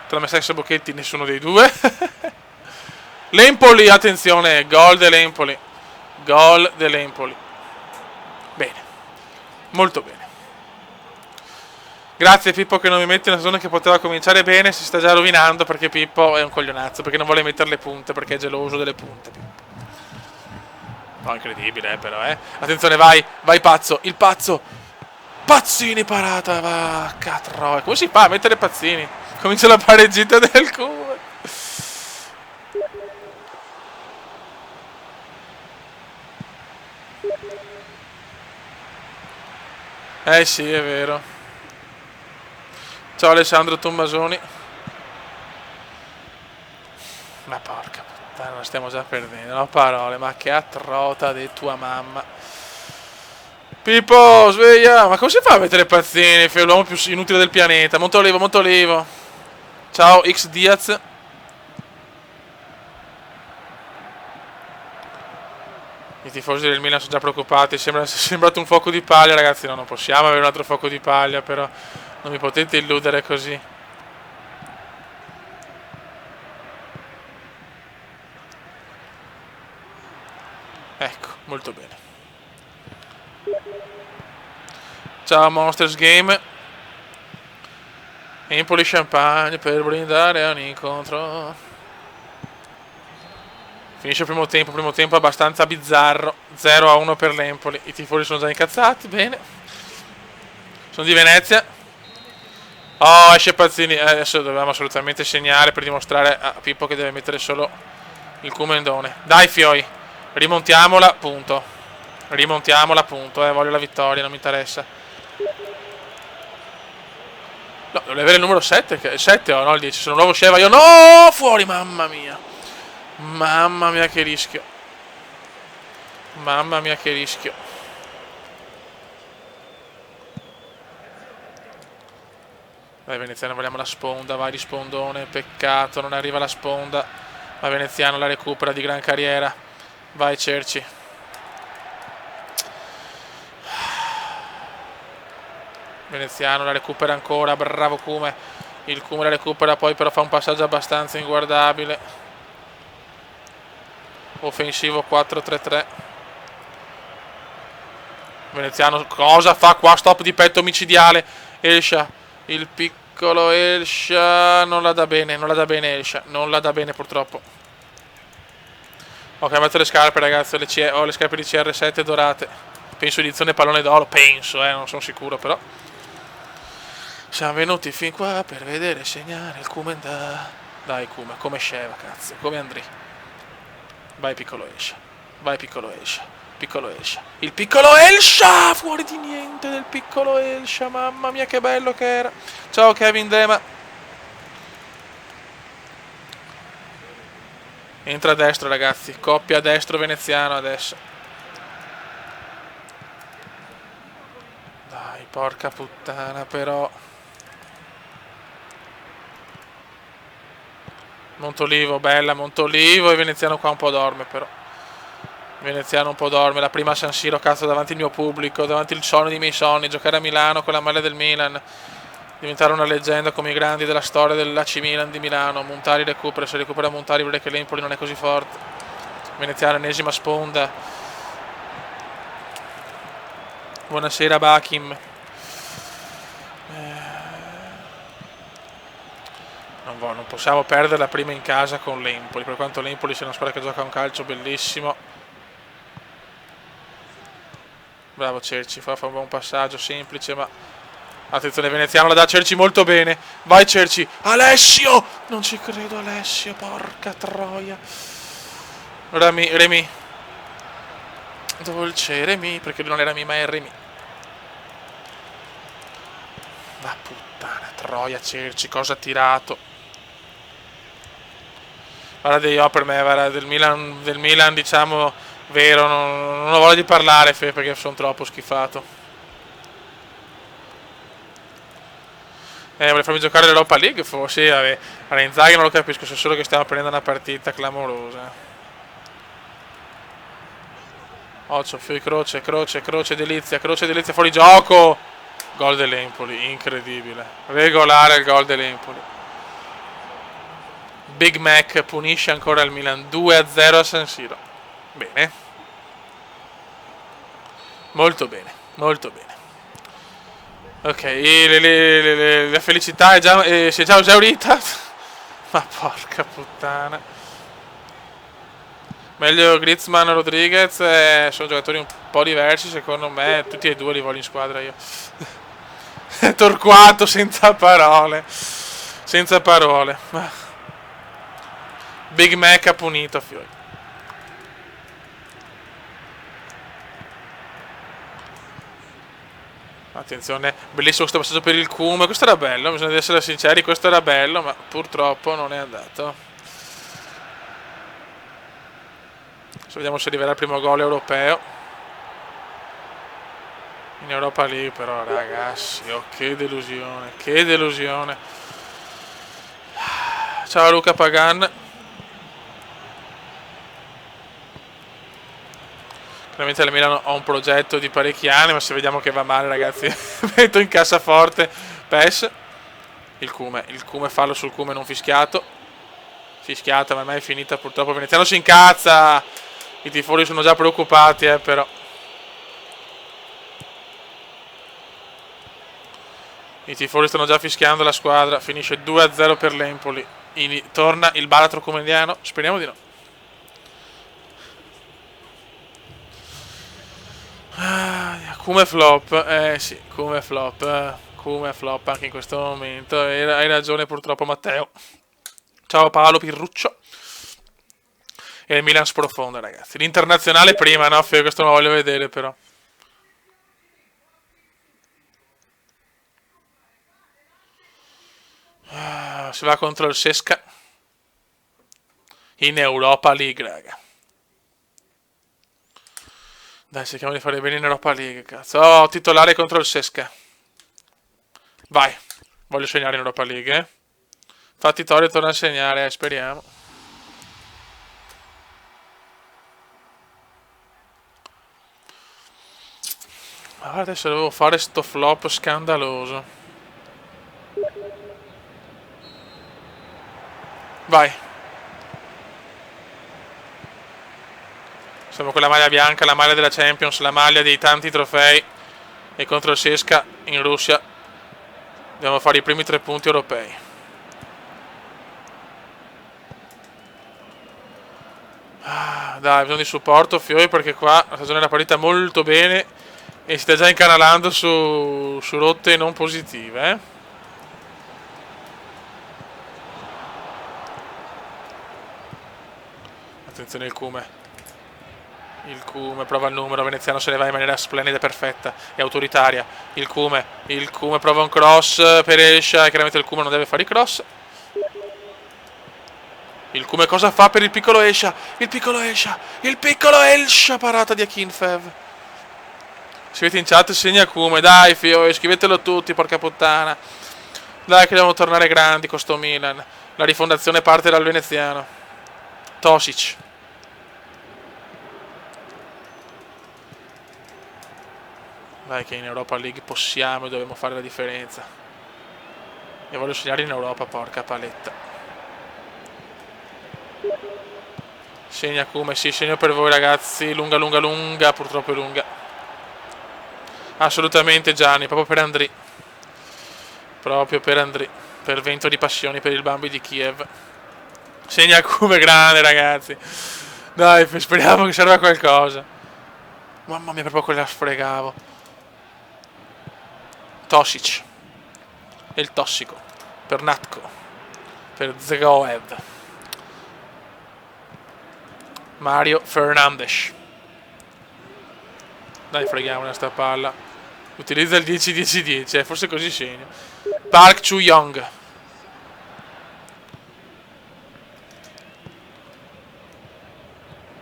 Tra Max e Bocchetti, nessuno dei due. L'Empoli, attenzione, gol dell'Empoli. Gol dell'Empoli. Bene, molto bene. Grazie Pippo che non mi metti in una zona che poteva cominciare bene, si sta già rovinando perché Pippo è un coglionazzo, perché non vuole mettere le punte, perché è geloso delle punte. No, incredibile però, eh. Attenzione, vai, vai pazzo, il pazzo. Pazzini parata, va, catro. Come si fa a mettere Pazzini? Comincia la pareggita del culo. Eh sì, è vero. Ciao Alessandro Tommasoni. Ma porca puttana, la stiamo già perdendo. No parole, ma che atrota di tua mamma. Pippo, sveglia! Ma come si fa a mettere Pazzini? È l'uomo più inutile del pianeta. Montolivo, Montolivo. Ciao X Diaz. I tifosi del Milan sono già preoccupati. È sembrato un fuoco di paglia, ragazzi. No, non possiamo avere un altro fuoco di paglia, però. Non mi potete illudere così. Ecco, molto bene. Ciao Monsters Game. Empoli Champagne per brindare a un incontro. Finisce il primo tempo abbastanza bizzarro. 0-1 per l'Empoli. I tifosi sono già incazzati, bene. Sono di Venezia. Oh, esce Pazzini. Adesso dovevamo assolutamente segnare per dimostrare a Pippo che deve mettere solo il Cumendone. Dai Fioi, rimontiamola, punto. Rimontiamola, punto. Voglio la vittoria, non mi interessa. No, dovrei avere il numero 7, il 7 o no, il 10. Sono un nuovo Sheva. Io no, fuori, mamma mia. Mamma mia che rischio. Mamma mia che rischio. Vai Veneziano, vogliamo la sponda, vai di spondone, peccato, non arriva la sponda. Ma Veneziano la recupera di gran carriera. Vai Cerci. Veneziano la recupera ancora, bravo Cume. Il Cume la recupera poi, però fa un passaggio abbastanza inguardabile. Offensivo 4-3-3. Veneziano cosa fa qua? Stop di petto micidiale. Elsha, il piccolo Elsha, non la dà bene, non la dà bene Elsha, non la dà bene purtroppo. Ho cambiato le scarpe ragazzi, ho le scarpe di CR7 dorate. Penso edizione pallone d'oro, penso, non sono sicuro però. Siamo venuti fin qua per vedere segnare il Cume da... Dai Cume, come Sheva cazzo, come Andri. Vai piccolo Elsha, vai piccolo Elsha, piccolo Elsha. Il piccolo Elsha, fuori di niente del piccolo Elsha, mamma mia che bello che era. Ciao Kevin Dema. Entra a destra ragazzi, coppia destro veneziano adesso. Dai, porca puttana però. Montolivo, bella, Montolivo e Veneziano qua un po' dorme però. Veneziano un po' dorme, la prima San Siro, cazzo, davanti al mio pubblico, davanti al sogno dei miei sogni, giocare a Milano con la maglia del Milan, diventare una leggenda come i grandi della storia dell'AC Milan di Milano. Montari recupera, se recupera Montari perché l'Empoli non è così forte. Veneziano ennesima sponda. Buonasera Bakim. Non possiamo perdere la prima in casa con l'Empoli, per quanto l'Empoli sia una squadra che gioca un calcio bellissimo. Bravo Cerci, fa un buon passaggio semplice, ma attenzione Veneziano, la dà Cerci molto bene. Vai Cerci, Alessio! Non ci credo Alessio, porca troia. Remi. Dolce, Remi, perché lui non è Remi ma è Remi. Ma puttana troia Cerci, cosa ha tirato? Guarda io per me, guarda, del Milan diciamo vero, non ho voglia di parlare perché sono troppo schifato. Vuole farmi giocare l'Europa League forse? Vabbè, allora Inzaghi non lo capisco, so solo che stiamo prendendo una partita clamorosa. Occhio, Fiori, croce, delizia, fuori gioco! Gol dell'Empoli, incredibile. Regolare il gol dell'Empoli. Big Mac punisce ancora il Milan, 2-0 a San Siro. Bene. Molto bene, molto bene. Ok, la felicità si è già esaurita. Ma porca puttana. Meglio Griezmann e Rodriguez, sono giocatori un po' diversi secondo me, tutti e due li voglio in squadra io. Torquato senza parole. Senza parole. Big Mac ha punito Fiori. Attenzione, bellissimo questo passaggio per il Cume, questo era bello, bisogna essere sinceri, questo era bello, ma purtroppo non è andato. Adesso vediamo se arriverà il primo gol europeo. In Europa League però ragazzi, oh, che delusione, che delusione. Ciao Luca Pagan. Chiaramente al Milano ho un progetto di parecchi anni, ma se vediamo che va male ragazzi metto in cassaforte PES. Il Cume fallo sul Cume non fischiato. Fischiata, ma ormai è finita purtroppo. Veneziano si incazza. I tifosi sono già preoccupati però. I tifosi stanno già fischiando la squadra. Finisce 2-0 per l'Empoli. Torna il baratro comediano. Speriamo di no. Come flop. Sì, come flop. Come flop anche in questo momento. Hai ragione purtroppo Matteo. Ciao Paolo Pirruccio. E il Milan sprofonda ragazzi. L'internazionale prima, no? Questo non lo voglio vedere però. Si va contro il Sesca in Europa League, raga. Dai, cerchiamo di fare bene in Europa League, cazzo. Oh, titolare contro il Sesca. Vai, voglio segnare in Europa League, Fatti Torre torna a segnare, speriamo. Ma adesso dovevo fare sto flop scandaloso. Vai. Siamo con la maglia bianca, la maglia della Champions, la maglia dei tanti trofei. E contro il Sesca in Russia dobbiamo fare i primi 3 punti europei. Dai, bisogno di supporto Fiori perché qua la stagione è partita molto bene e si sta già incanalando su rotte non positive, Attenzione il Cume. Il Cume prova il numero, Veneziano se ne va in maniera splendida, perfetta e autoritaria. Il Cume prova un cross per Escia e chiaramente il Cume non deve fare i cross. Il Cume cosa fa per il piccolo Escia? Il piccolo Escia, parata di Akinfev. Scrivete in chat, segna Cume, dai Fio, scrivetelo tutti, porca puttana. Dai che dobbiamo tornare grandi con sto Milan. La rifondazione parte dal veneziano. Tosic. Vai che in Europa League possiamo e dobbiamo fare la differenza. E voglio segnare in Europa, porca paletta. Segna Cume, sì, segno per voi ragazzi. Lunga, purtroppo è lunga. Assolutamente Gianni, proprio per Andri. Per vento di passioni per il Bambi di Kiev. Segna Cume grande ragazzi. Dai, speriamo che serva a qualcosa. Mamma mia, per poco la sfregavo. Tosic. E il tossico. Per Natko. Per Zegoev. Mario Fernandes. Dai, freghiamola sta palla. Utilizza il 10-10-10, forse così segno. Park Chu-young.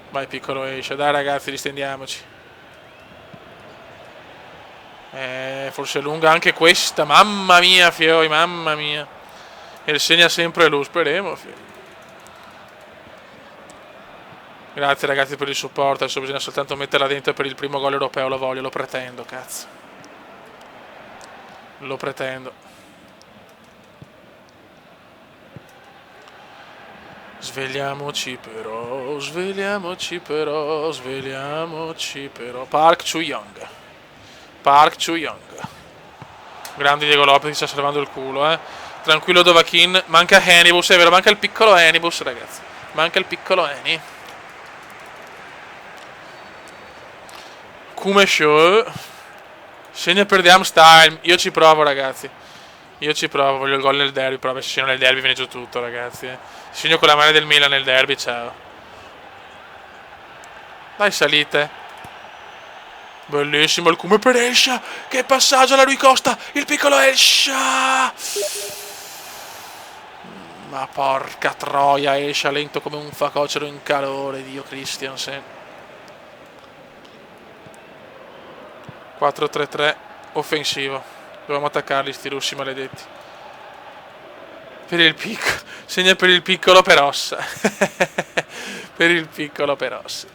Vai piccolo Escia, dai ragazzi, distendiamoci. Forse è lunga anche questa. Mamma mia, Fioi, mamma mia. E segna sempre lui, speriamo, Fioi. Grazie ragazzi per il supporto, adesso bisogna soltanto metterla dentro per il primo gol europeo, lo voglio, lo pretendo, cazzo. Lo pretendo. Svegliamoci però, svegliamoci però, svegliamoci però. Park Chu-young. Park Chu-young. Grande Diego Lopez che sta salvando il culo, Tranquillo Dovahkiin. Manca Hannibus, è vero, manca il piccolo Hannibus, ragazzi. Manca il piccolo Hanny. Come show. Segna per Diam Style. Io ci provo, ragazzi. Io ci provo, voglio il gol nel derby. Però se segno nel derby viene giù tutto, ragazzi. Segno con la mano del Milan nel derby, ciao. Dai, salite. Bellissimo il come per Escia. Che passaggio alla Rui Costa. Il piccolo Escia. Ma porca troia, Escia lento come un facocero in calore. Dio Christiansen. 4-3-3 offensivo. Dobbiamo attaccarli sti russi maledetti. Per il piccolo. Segna per il piccolo Perossa. Per il piccolo Perossa.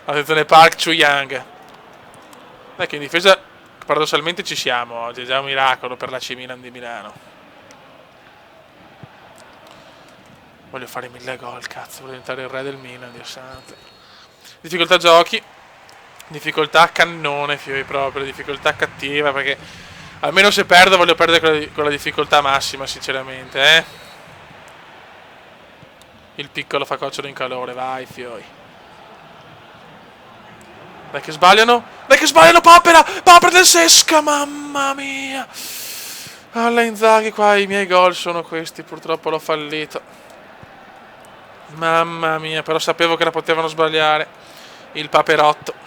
Attenzione Park Chu-young. Dai che in difesa paradossalmente ci siamo oggi. È già un miracolo per la C Milan di Milano. Voglio fare 1000 gol, cazzo. Voglio diventare il re del Milan, Dio santo. Difficoltà giochi. Difficoltà cannone, Fioi, proprio. Difficoltà cattiva, perché almeno se perdo voglio perdere con la difficoltà massima, sinceramente, Il piccolo facocero in calore, vai, Fioi. Dai che sbagliano. Dai che sbagliano, Papera. Papera del Sesca, mamma mia. Alla Inzaghi qua i miei gol sono questi, purtroppo l'ho fallito. Mamma mia, però sapevo che la potevano sbagliare. Il Paperotto.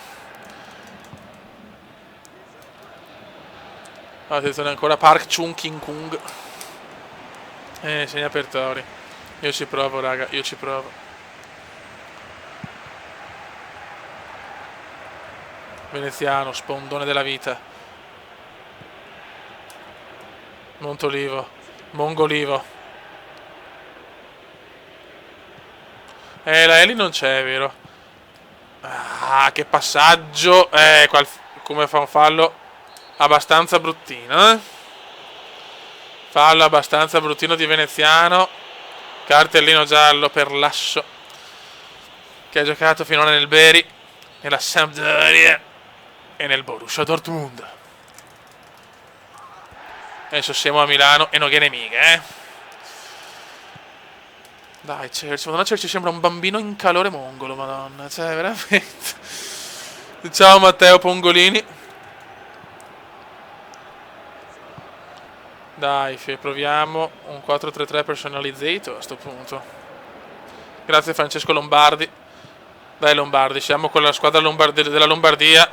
Attenzione ancora Park Chung-kin Kung. Segna per Tori. Io ci provo, raga, io ci provo. Veneziano, spondone della vita. Montolivo. Mongolivo. La Eli non c'è, vero? Ah, che passaggio. Come fa un fallo abbastanza bruttino, Fallo abbastanza bruttino di Veneziano. Cartellino giallo per Lasso, che ha giocato finora nel Beri, nella Sampdoria e nel Borussia Dortmund. Adesso siamo a Milano e non viene mica, Dai Chelsea, madonna, Chelsea sembra un bambino in calore mongolo, madonna, cioè veramente. Ciao Matteo Pongolini. Dai, proviamo un 4-3-3 personalizzato a questo punto. Grazie Francesco Lombardi. Dai Lombardi, siamo con la squadra della Lombardia.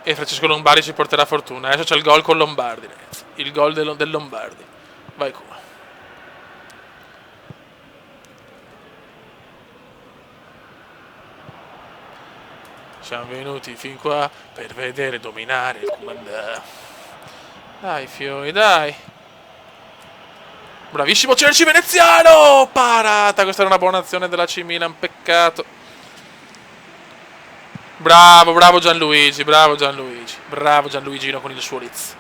E Francesco Lombardi ci porterà fortuna. Adesso c'è il gol con Lombardi, ragazzi. Il gol del Lombardi. Vai qua. Siamo venuti fin qua per vedere dominare il comandante. Dai Fioi, dai. Bravissimo Chelsea veneziano. Parata. Questa era una buona azione della C Milan. Peccato. Bravo, bravo Gianluigi. Bravo Gianluigi. Bravo Gianluigino con il suo Ritz.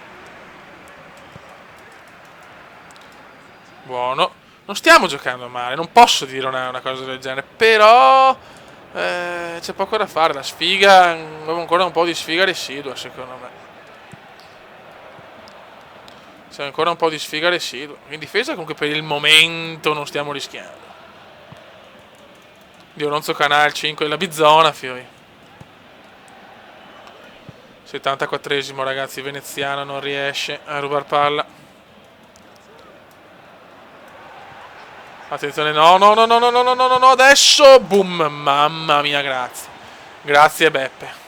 Buono. Non stiamo giocando male. Non posso dire una cosa del genere. Però c'è poco da fare. La sfiga. Avevo ancora un po' di sfiga residua, secondo me. C'è ancora un po' di sfiga residua. In difesa comunque per il momento non stiamo rischiando. Dioronzo Canal 5 della Bizzona, Fioi. 74esimo, ragazzi. Veneziano non riesce a rubar palla. Attenzione, no, no, no, no, no, no, no, no, no, adesso, boom, mamma mia, grazie. Grazie Beppe.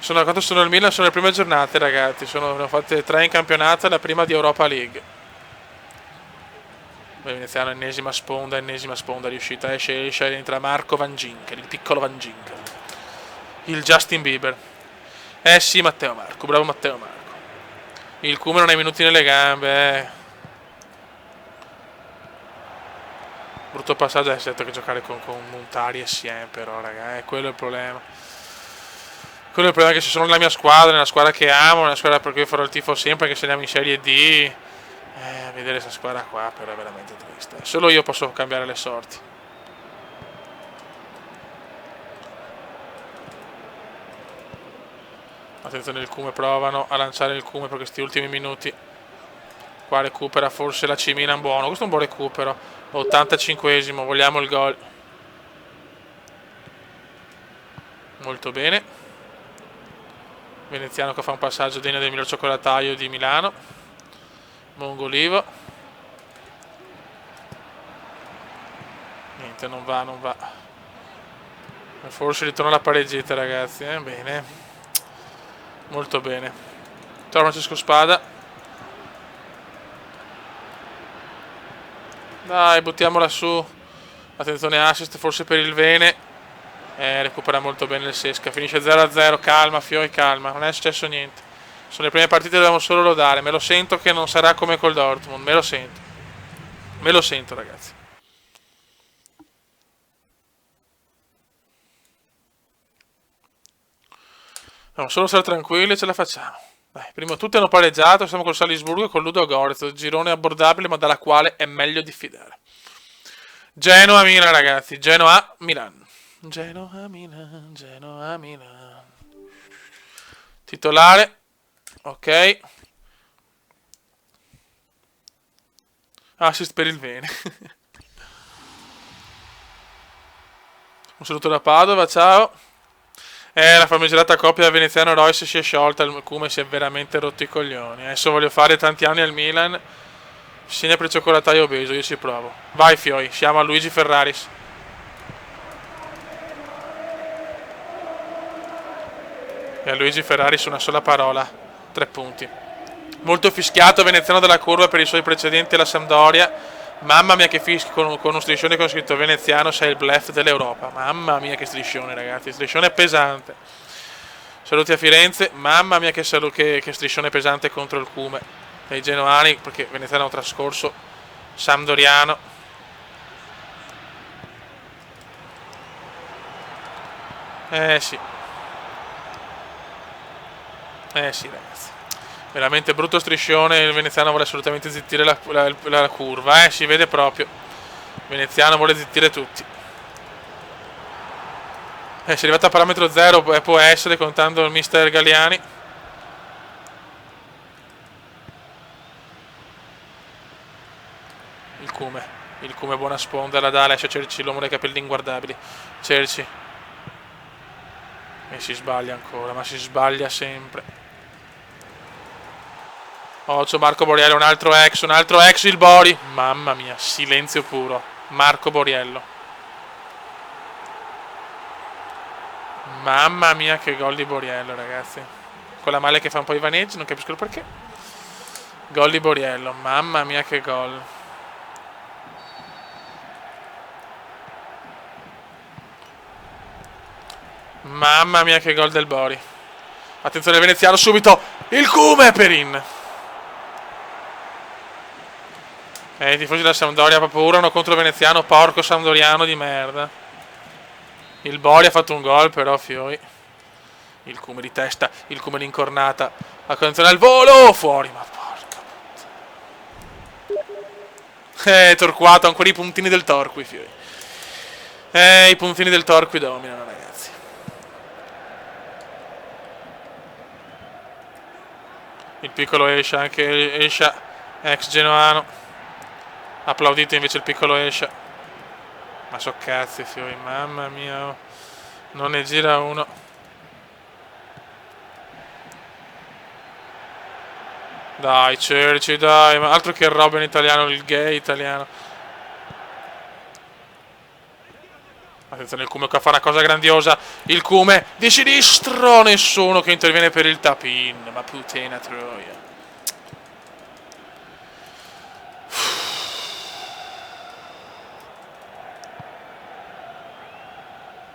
Quanto sono il Milan? Sono le prime giornate, ragazzi. Ne ho fatte 3 in campionato e la prima di Europa League. Veneziano, ennesima sponda riuscita. Esce, entra Marco Van Ginkel, il piccolo Van Ginkel. Il Justin Bieber. Eh sì, Matteo Marco, bravo Matteo Marco. Il Cume non ha i minuti nelle gambe. Brutto passaggio, è certo che giocare con Montari e Sien, però, raga, quello è il problema. Quello è il problema, che se sono nella mia squadra, nella squadra che amo, nella squadra per cui farò il tifo sempre, che saliamo in Serie D, vedere questa squadra qua però è veramente triste. Solo io posso cambiare le sorti. Attenzione, il Cume, provano a lanciare il Cume per questi ultimi minuti. Qua recupera forse la C-Milan, buono, questo è un buon recupero. 85esimo, vogliamo il gol. Molto bene. Veneziano che fa un passaggio degno del miglior cioccolataio di Milano. Mongolivo. Niente, non va. Forse ritorna la pareggetta, ragazzi. Bene. Molto bene. Ciao Francesco Spada. Dai, buttiamola su. Attenzione, assist forse per il Vene. Recupera molto bene il Sesca. Finisce 0-0. Calma, Fioi, calma. Non è successo niente. Sono le prime partite, dobbiamo solo lodare. Me lo sento che non sarà come col Dortmund. Me lo sento. Me lo sento, ragazzi. Dobbiamo solo stare tranquilli e ce la facciamo. Dai, prima tutti hanno pareggiato. Siamo col Salisburgo e con Ludogorets. Girone abbordabile, ma dalla quale è meglio diffidare. Genoa-Milan, ragazzi. Genoa-Milan. Genoa-Milan. Titolare. Ok. Assist per il Vene. Un saluto da Padova, ciao. La famigerata coppia veneziano-Royce si è sciolta, il Cume si è veramente rotto i coglioni. Adesso voglio fare tanti anni al Milan. Segna per il cioccolataio obeso, io ci provo. Vai Fioi, siamo a Luigi Ferraris. E a Luigi Ferraris una sola parola, 3 punti. Molto fischiato veneziano dalla curva per i suoi precedenti alla Sampdoria. Mamma mia che fischio, con uno striscione con scritto veneziano sei il bluff dell'Europa. Mamma mia che striscione, ragazzi, striscione pesante. Saluti a Firenze, mamma mia che striscione pesante contro il Cume dei genoani, perché veneziano ha un trascorso sampdoriano. Sì, ragazzi, veramente brutto striscione. Il veneziano vuole assolutamente zittire la curva, si vede proprio. Il veneziano vuole zittire tutti. Si è arrivato a parametro 0, può essere, contando il mister Galliani. Il Cume buona sponda, la dà, lascia Cerci, l'uomo dai capelli inguardabili. Cerci. E si sbaglia ancora, ma si sbaglia sempre. Occhio Marco Borriello, un altro ex il Bori. Mamma mia, silenzio puro. Marco Borriello. Mamma mia che gol di Borriello, ragazzi. Con la maglia che fa un po' i vaneggi, non capisco il perché. Gol di Borriello, mamma mia che gol. Mamma mia che gol del Bori. Attenzione al veneziano, subito il Cume Perin. I tifosi della Sampdoria proprio urlano contro il veneziano, porco sampdoriano di merda. Il Bori ha fatto un gol però, Fioi. Il Cume di testa, il Cume di incornata. Attenzione al volo, fuori, ma porca puttana. Torquato, ancora i puntini del Torqui, Fioi. I puntini del Torqui dominano, ragazzi. Il piccolo Escia, anche Escia, ex genoano. Applaudito invece il piccolo Escia. Ma so cazzi, Fioi, mamma mia. Non ne gira uno. Dai, Cerci, dai, ma altro che Robin italiano, il gay italiano. Attenzione, il Cume che fa una cosa grandiosa. Il Cume di sinistro, nessuno che interviene per il tap-in. Ma puttana troia.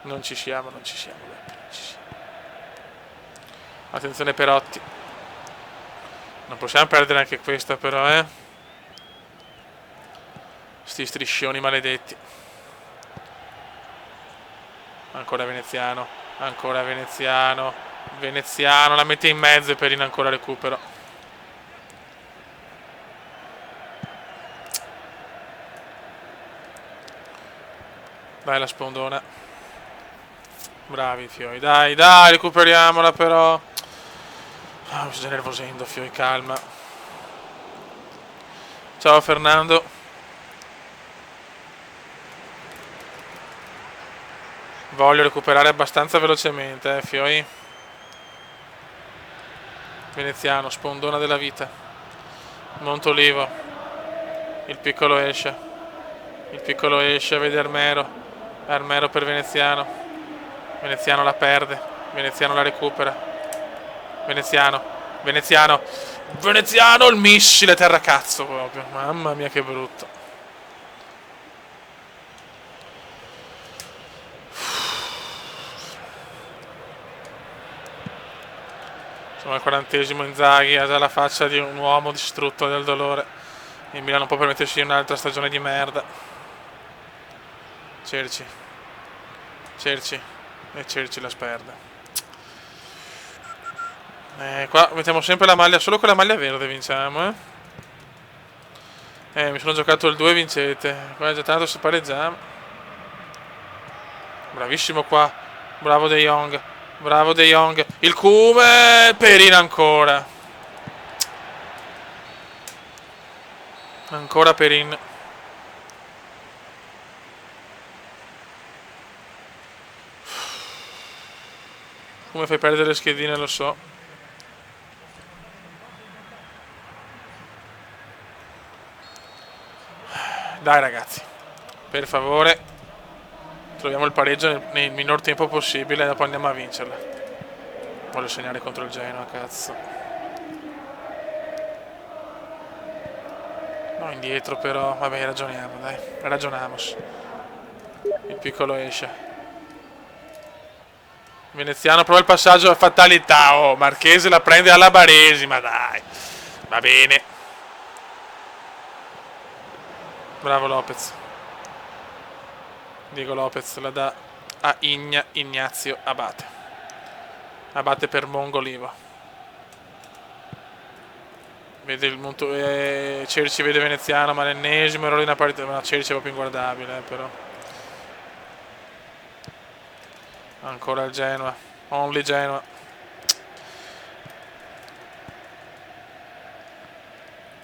Non ci siamo. Attenzione Perotti. Non possiamo perdere anche questa però, Sti striscioni maledetti. Ancora Veneziano. Ancora Veneziano. Veneziano la mette in mezzo e Perin ancora recupero. Dai la spondona. Bravi Fioi. Dai, dai, recuperiamola però. Mi sto già nervosendo Fioi, calma. Ciao Fernando. Voglio recuperare abbastanza velocemente, Fioi. Veneziano, spondona della vita. Montolivo. Il piccolo esce. Il piccolo esce, vede Armero. Armero per Veneziano. Veneziano la perde. Veneziano la recupera. Veneziano. Veneziano. Veneziano, il missile terracazzo proprio. Mamma mia che brutto. Sono al 40esimo, Inzaghi ha già la faccia di un uomo distrutto dal dolore. Il Milan non può permettersi un'altra stagione di merda. Cerci. Cerci. E Cerci la sperde. Qua mettiamo sempre la maglia, solo con la maglia verde vinciamo, mi sono giocato il 2 vincete. Qua già tanto se pareggiamo. Bravissimo qua. Bravo De Jong. Bravo De Jong. Il Cume. Perin ancora. Ancora Perin. Come fai perdere le schedine lo so. Dai ragazzi, per favore, troviamo il pareggio nel minor tempo possibile e dopo andiamo a vincerla. Voglio segnare contro il Genoa, cazzo. No, indietro però, vabbè, ragioniamo, dai, ragionamos. Il piccolo esce. Veneziano prova il passaggio a fatalità, oh, Marchese la prende alla Baresima, dai. Va bene. Bravo Lopez. Diego Lopez la dà a Ignazio Abate. Abate per Mongolivo. Vede il monto. Cerci vede Veneziano, ma l'ennesimo errore di una partita. Ma Cerci è proprio inguardabile, però. Ancora il Genoa. Only Genoa.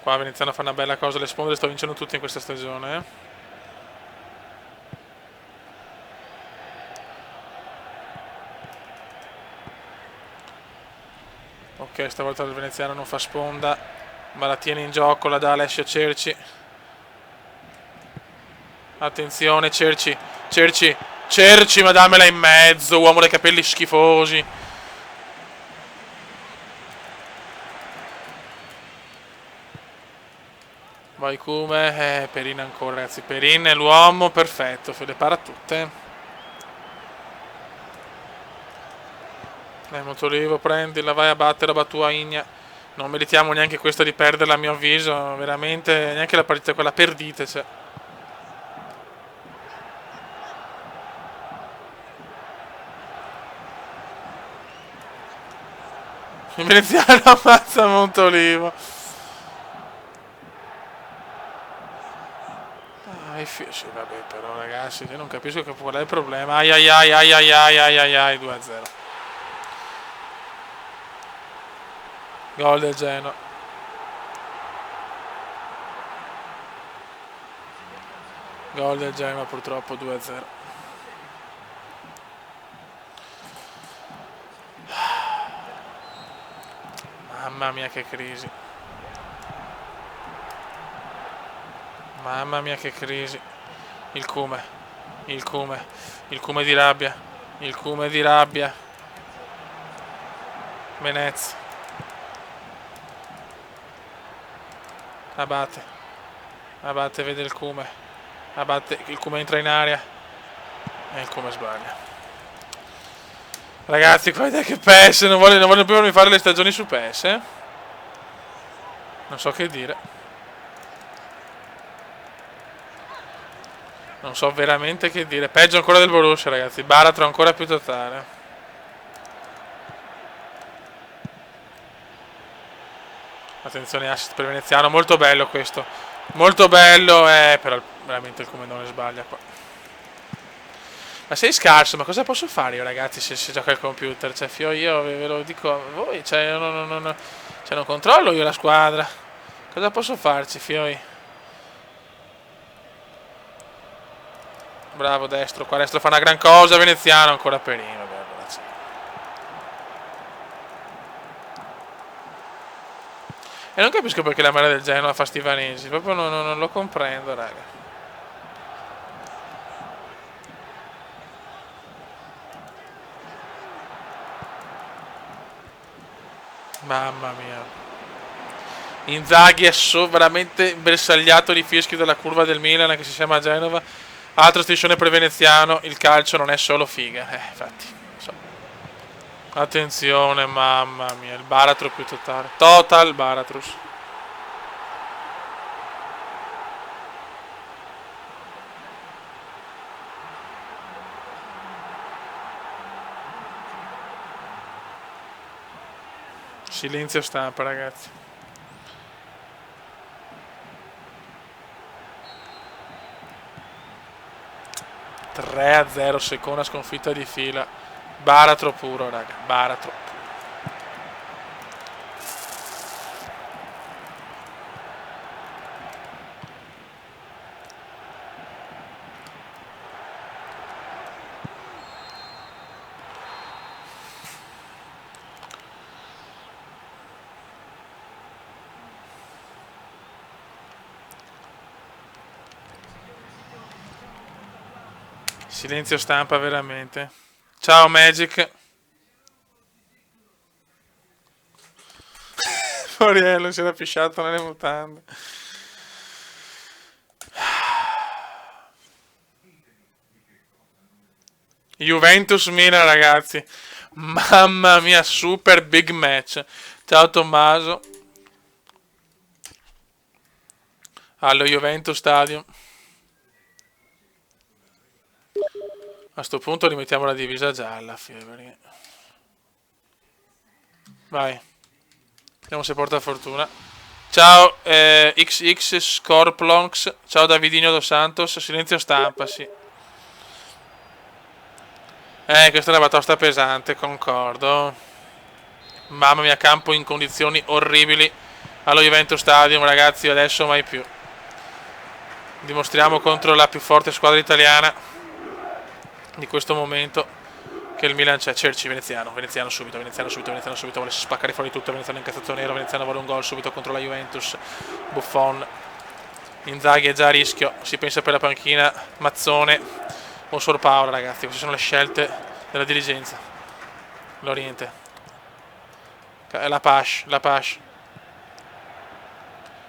Qua Veneziano fa una bella cosa, le sponde sto vincendo tutte in questa stagione, Ok, stavolta il Veneziano non fa sponda, ma la tiene in gioco, la dà Alessio Cerci. Attenzione Cerci, Cerci, Cerci, ma dammela in mezzo, uomo dai capelli schifosi. Vai Cume, Perin ancora ragazzi, Perin è l'uomo perfetto, le para tutte. Montolivo, prendila, vai a battere la tua Igna. Non meritiamo neanche questa di perderla a mio avviso, veramente, neanche la partita quella perdita, cioè. Il veneziano ammazza Montolivo. Sì, vabbè, però ragazzi, io non capisco qual è il problema. Ai 2-0. Gol del Genoa. Gol del Genoa purtroppo 2-0. Mamma mia che crisi. Mamma mia che crisi. Il Cume. Il Cume. Il Cume di rabbia. Il Cume di rabbia. Menez. Abate. Abate vede il Cume. Abate. Il Cume entra in area. E il Cume sbaglia. Ragazzi, guarda che PES, non voglio più farmi fare le stagioni su PES, eh? Non so che dire. Non so veramente che dire. Peggio ancora del Borussia, ragazzi. Baratro ancora più totale. Attenzione, assist per Veneziano. Molto bello questo. Molto bello, però veramente il Comendone sbaglia qua. Ma sei scarso, ma cosa posso fare io, ragazzi, se si gioca al computer? Cioè, io ve lo dico a voi, cioè, cioè, non controllo io la squadra. Cosa posso farci, fioi? Bravo destro, qua destro fa una gran cosa, Veneziano ancora Perin, vabbè, allora sì. E non capisco perché la marea del Genoa fa Stivanesi, proprio non lo comprendo, raga. Mamma mia. Inzaghi è veramente bersagliato di fischi dalla curva del Milan che si chiama Genova. Altro striscione per Veneziano, il calcio non è solo figa, infatti. So. Attenzione, mamma mia, il baratro più totale. Total Baratrus. Silenzio stampa, ragazzi. (3-0), seconda sconfitta di fila. Baratro puro, raga. Baratro puro. Silenzio stampa, veramente. Ciao, Magic. Moriello si era pisciato nelle mutande. Juventus-Milan, ragazzi. Mamma mia, super big match. Ciao Tommaso. Allo Juventus Stadium. A sto punto rimettiamo la divisa gialla, perché... Vai. Vediamo se porta fortuna. Ciao XX Scorplonks. Ciao Davidino Dos Santos. Silenzio stampa, sì. Questa è una batosta pesante, concordo. Mamma mia, campo in condizioni orribili allo Juventus Stadium, ragazzi, adesso mai più. Dimostriamo contro la più forte squadra italiana di questo momento che il Milan c'è. Cerci, Veneziano subito, vuole spaccare fuori tutto, Veneziano incazzato nero, Veneziano vuole un gol subito contro la Juventus. Buffon, Inzaghi è già a rischio, si pensa per la panchina, Mazzone o Sorpaolo, ragazzi, queste sono le scelte della dirigenza. L'Oriente, la Pash,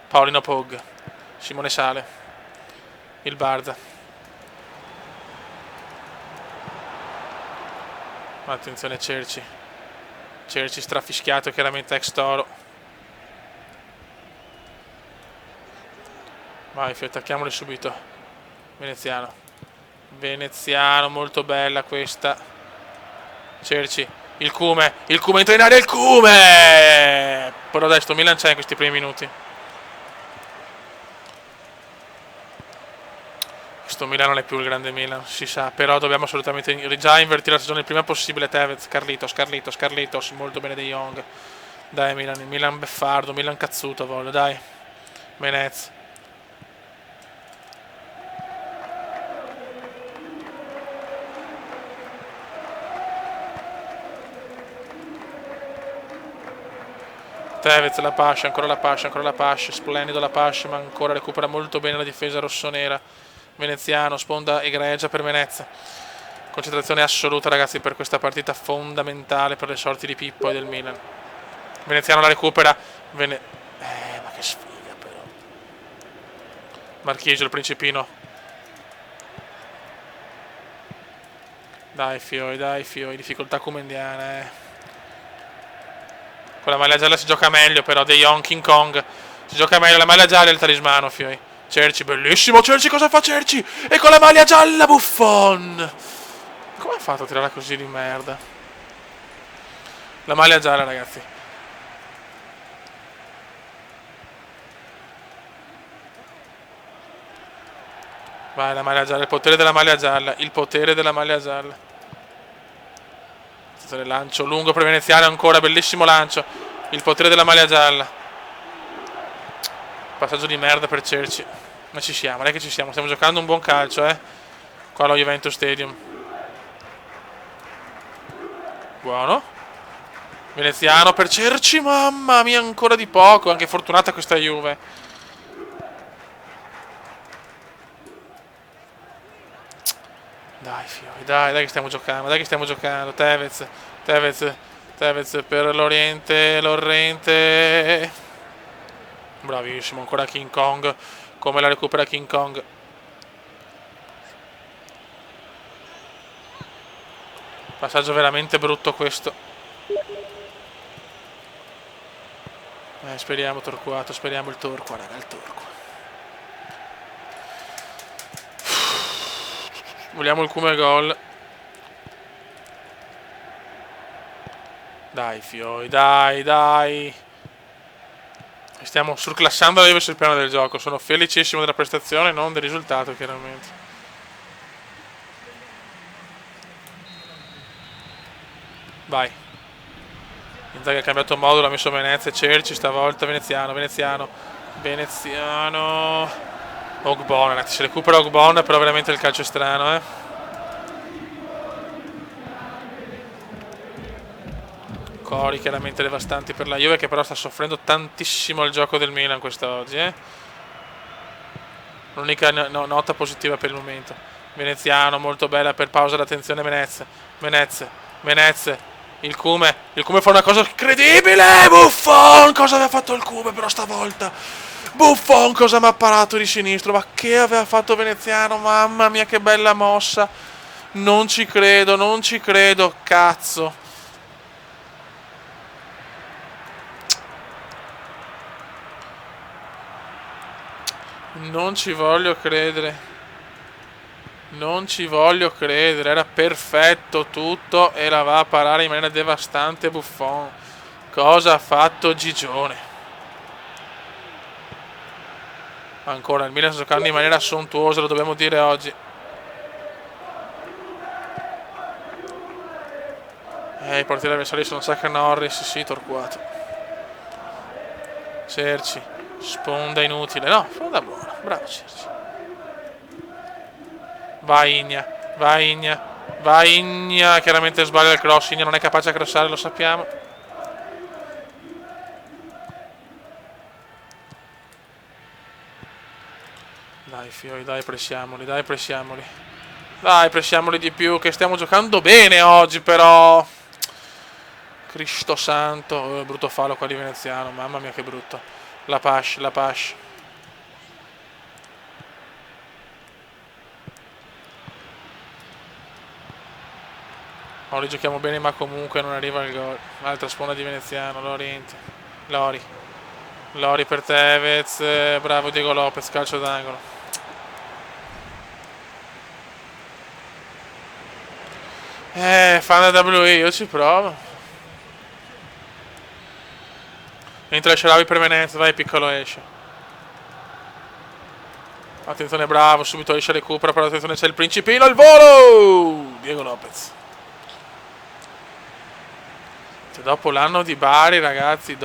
Paolino Pog, Simone Sale, il Barda. Attenzione Cerci strafischiato, chiaramente ex Toro. Vai, attacchiamoli subito. Veneziano, molto bella questa. Cerci, il Cume entra in area, il Cume! Però dai, sto Milan c'è in questi primi minuti. Questo Milan non è più il grande Milan, si sa, però dobbiamo assolutamente già invertire la stagione il prima possibile. Tevez, Carlitos, molto bene De Jong. Dai Milan beffardo, Milan cazzuto voglio, dai. Menez. Tevez, ancora la Pasce, splendido la Pasce, ma ancora recupera molto bene la difesa rossonera. Veneziano, sponda egregia per Menez. Concentrazione assoluta, ragazzi, per questa partita fondamentale per le sorti di Pippo e del Milan. Veneziano la recupera. Ma che sfiga, però. Marchisio, il principino. Dai, Fioi, difficoltà comendiana, Con la maglia gialla si gioca meglio, però, De Jong, King Kong. Si gioca meglio, la maglia gialla è il talismano, Fioi. Cerci, bellissimo, Cerci, cosa fa Cerci? E con la maglia gialla, Buffon! Come ha fatto a tirarla così di merda? La maglia gialla, ragazzi. Vai, la maglia gialla, il potere della maglia gialla, il potere della maglia gialla. Lancio lungo per Veneziano, ancora, bellissimo lancio. Il potere della maglia gialla. Passaggio di merda per Cerci. Ma ci siamo, dai che ci siamo, stiamo giocando un buon calcio, qua allo Juventus Stadium. Buono. Veneziano per Cerci, mamma mia, ancora di poco, anche fortunata questa Juve. Dai, Fiori, dai che stiamo giocando, Tevez per Lorente. Bravissimo, ancora King Kong. Come la recupera King Kong? Passaggio veramente brutto questo. Speriamo Torquato, speriamo il Torqua, raga, il Torqua. Vogliamo il come gol. Dai, Fioi, dai. Stiamo surclassando la Juve sul piano del gioco. Sono felicissimo della prestazione, non del risultato, chiaramente. Vai. Inzaghi ha cambiato modulo, ha messo Venezia e Cerci, stavolta Veneziano. Ogbon, ragazzi, si recupera Ogbon, però veramente il calcio è strano, Cori chiaramente devastanti per la Juve, che però sta soffrendo tantissimo il gioco del Milan quest'oggi, L'unica nota positiva per il momento. Veneziano, molto bella per pausa l'attenzione Menez. Il Cume fa una cosa incredibile. Buffon, cosa aveva fatto il Cume però stavolta? Buffon cosa mi ha parato di sinistro? Ma che aveva fatto Veneziano? Mamma mia che bella mossa. Non ci credo, cazzo. Non ci voglio credere, era perfetto tutto e la va a parare in maniera devastante Buffon. Cosa ha fatto Gigione? Ancora, il Milan sta giocando in maniera sontuosa, lo dobbiamo dire oggi. I portieri avversari sono Saka Norris, sì, Torquato. Cerci, sponda inutile, no, sponda buona, bravo Cerci. Vai Igna, chiaramente sbaglia il cross, Igna non è capace a crossare, lo sappiamo. Dai Fioi, pressiamoli. Dai, pressiamoli di più, che stiamo giocando bene oggi però. Cristo santo, brutto fallo qua di Veneziano, mamma mia che brutto. La Pash. Li giochiamo bene ma comunque non arriva il gol. Altra sponda di Veneziano, Lori per Tevez, bravo Diego Lopez, calcio d'angolo. Fan da WE, io ci provo. Mentre lasciavi per Venezia, vai piccolo esce. Attenzione, bravo, subito esce, recupera, però attenzione c'è il principino al volo! Diego Lopez. Dopo l'anno di Bari, ragazzi,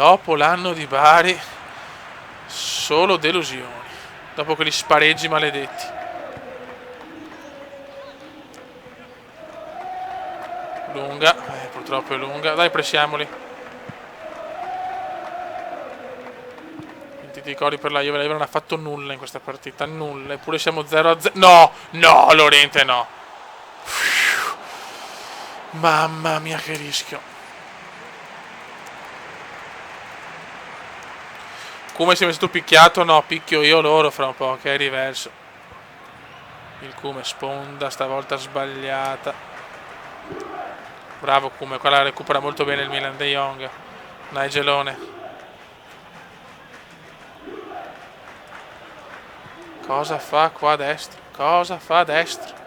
solo delusioni. Dopo quegli spareggi maledetti. Lunga, purtroppo è lunga. Dai, pressiamoli. Di Cori per la Juve non ha fatto nulla in questa partita, nulla, eppure siamo 0-0. No, Lorente no. Mamma mia che rischio. Come si è messo tu picchiato? No, picchio io loro fra un po', che è riverso. Il Cume sponda, stavolta sbagliata. Bravo Kume, qua la recupera molto bene il Milan. De Jong, Nigelone. Cosa fa qua a destra? Cosa fa a destra?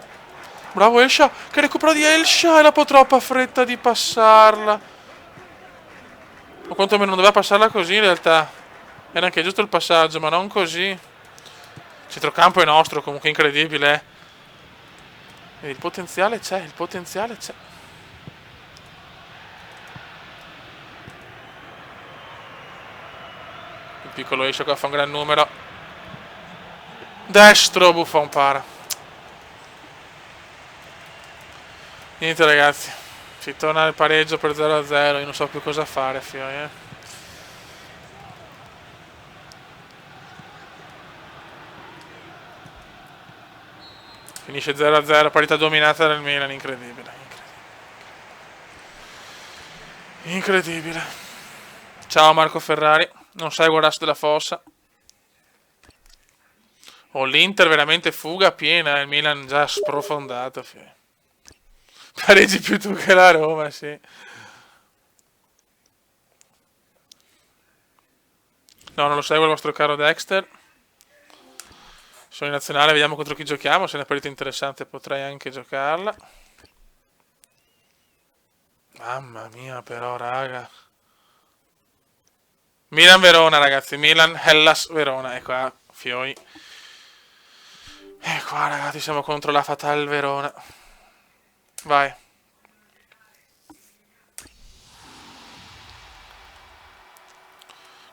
Bravo Elsha, che recupero di Elsha, e la po' troppa fretta di passarla. O quantomeno non doveva passarla così in realtà. Era anche giusto il passaggio, ma non così. Centrocampo è nostro, comunque incredibile. Il potenziale c'è, il potenziale c'è. Il piccolo Escio qua fa un gran numero. Destro, Buffon para. Niente ragazzi, si torna al pareggio per 0-0, io non so più cosa fare, fioi, Finisce 0-0, partita dominata dal Milan, incredibile. Incredibile. Ciao Marco Ferrari, non sai guardarsi della fossa. Oh, l'Inter veramente fuga piena, il Milan già sprofondato, fioi. Pareggi più tu che la Roma, sì. No, non lo segue il vostro caro Dexter. Sono in nazionale, vediamo contro chi giochiamo. Se è una partita interessante potrei anche giocarla. Mamma mia, però, raga. Milan-Verona, ragazzi. Milan-Hellas-Verona. E qua, fioi. E qua, ragazzi, siamo contro la Fatal Verona. Vai.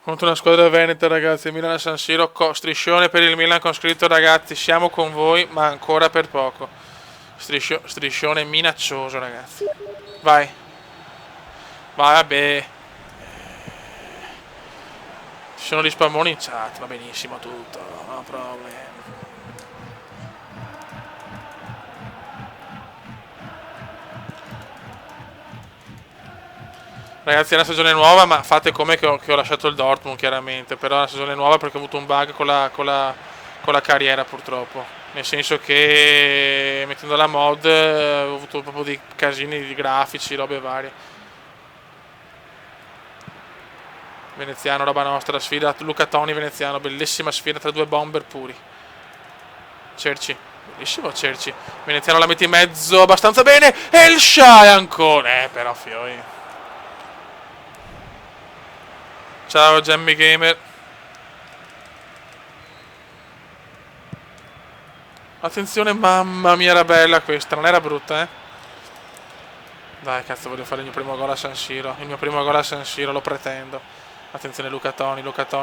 Contro una squadra veneta, ragazzi. Milan a San Siro. Striscione per il Milan con scritto, ragazzi, siamo con voi, ma ancora per poco. Striscione minaccioso, ragazzi. Vai. Vai, vabbè. Ci sono gli spammoni in chat, va benissimo tutto, no problema. Ragazzi, è una stagione nuova, ma fate come che ho lasciato il Dortmund, chiaramente. Però è una stagione nuova perché ho avuto un bug con la carriera, purtroppo. Nel senso che mettendo la mod ho avuto proprio dei casini di grafici, robe varie. Veneziano, roba nostra, sfida Luca Toni Veneziano, bellissima sfida tra due bomber puri. Cerci, bellissimo Cerci. Veneziano la mette in mezzo abbastanza bene. E il Shai ancora. Però fioi. Ciao Jammy Gamer. Attenzione, mamma mia, era bella questa, non era brutta, Dai, cazzo, voglio fare il mio primo gol a San Siro. Il mio primo gol a San Siro, lo pretendo. Attenzione Luca Toni,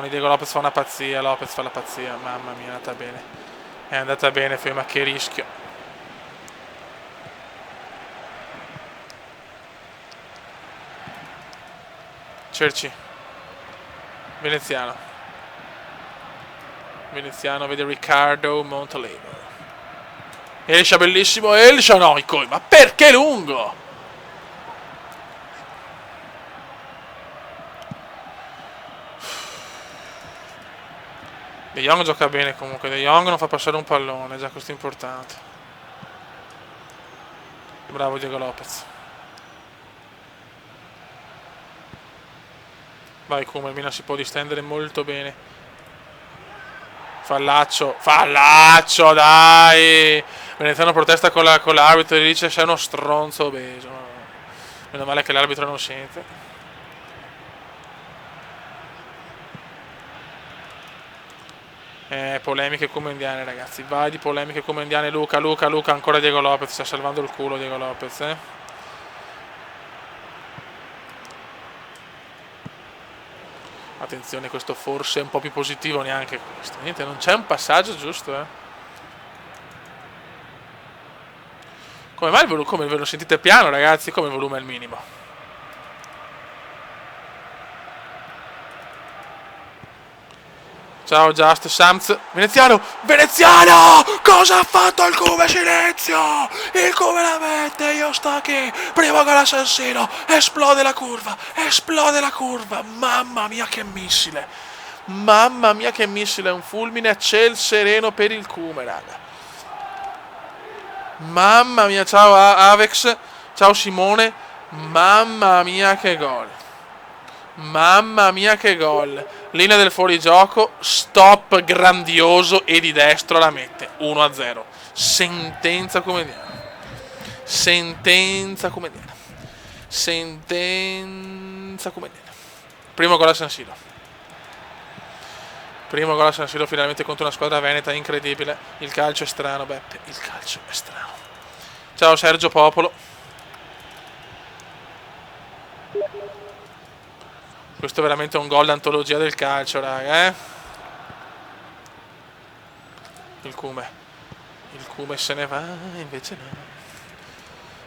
Diego Lopez fa una pazzia, Lopez fa la pazzia. Mamma mia, è andata bene. È andata bene, ma che rischio. Cerci. Veneziano vede Riccardo Montalebo. Elsha bellissimo, Elsha no, ma perché lungo? De Jong gioca bene comunque, De Jong non fa passare un pallone, già questo è importante. Bravo Diego Lopez. Vai Kuma, il Milan si può distendere molto bene. Fallaccio, dai! Veneziano protesta con l'arbitro e dice sei uno stronzo obeso. Meno male che l'arbitro non sente. Polemiche comendiane, ragazzi. Vai di polemiche comendiane. Luca, ancora Diego Lopez. Sta salvando il culo Diego Lopez, Attenzione, questo forse è un po' più positivo, neanche questo. Niente, non c'è un passaggio giusto, Come mai il volume? Come ve lo sentite piano, ragazzi? Come il volume è il minimo? Ciao Just Samz. Veneziano! Cosa ha fatto il Come? Silenzio! Il Come la mette, io sto qui. Primo gol a San Siro. Esplode la curva. Mamma mia che missile. Un fulmine a ciel sereno per il Come, raga. Mamma mia, ciao Avex. Ciao Simone. Mamma mia che gol. Mamma mia che gol. Linea del fuorigioco, stop grandioso e di destro la mette. 1-0. Sentenza comediana. Sentenza comediana. Sentenza comediana. Primo gol a San Siro. Primo gol a San Siro finalmente contro una squadra veneta incredibile. Il calcio è strano, Beppe. Il calcio è strano. Ciao Sergio Popolo. Questo è veramente un gol d'antologia del calcio, raga, Il Cume se ne va, invece no.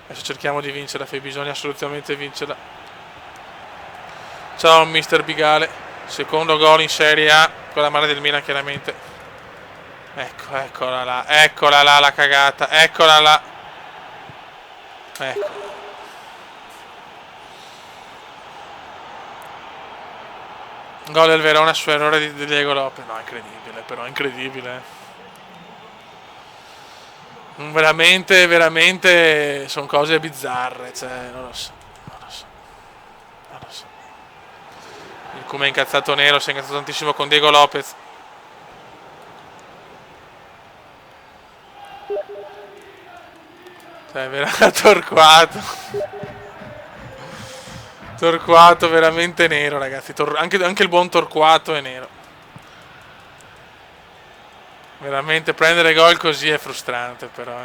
Adesso cerchiamo di vincerla, bisogna assolutamente vincerla. Ciao mister Bigale. Secondo gol in Serie A, con la mano del Milan chiaramente. Eccola là la cagata, eccola là. Ecco. Gol del Verona su errore di Diego Lopez. No, incredibile, però incredibile. Veramente sono cose bizzarre, cioè, non lo so. Il Come è incazzato nero, si è incazzato tantissimo con Diego Lopez. Cioè, veramente Torquato veramente nero, ragazzi. Anche il buon Torquato è nero. Veramente prendere gol così è frustrante, però.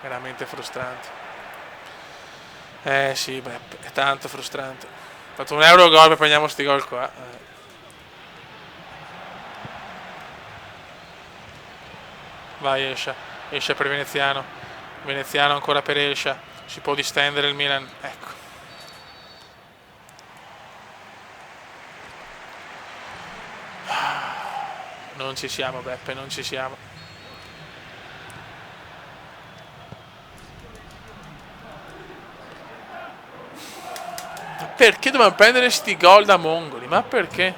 Veramente frustrante. Sì, beh, è tanto frustrante. Ho fatto un euro gol e prendiamo sti gol qua. Vai Escia. Escia per Veneziano. Veneziano ancora per Escia. Si può distendere il Milan. Ecco. Non ci siamo, Beppe, non ci siamo. Ma perché dobbiamo prendere sti gol da mongoli? Ma perché?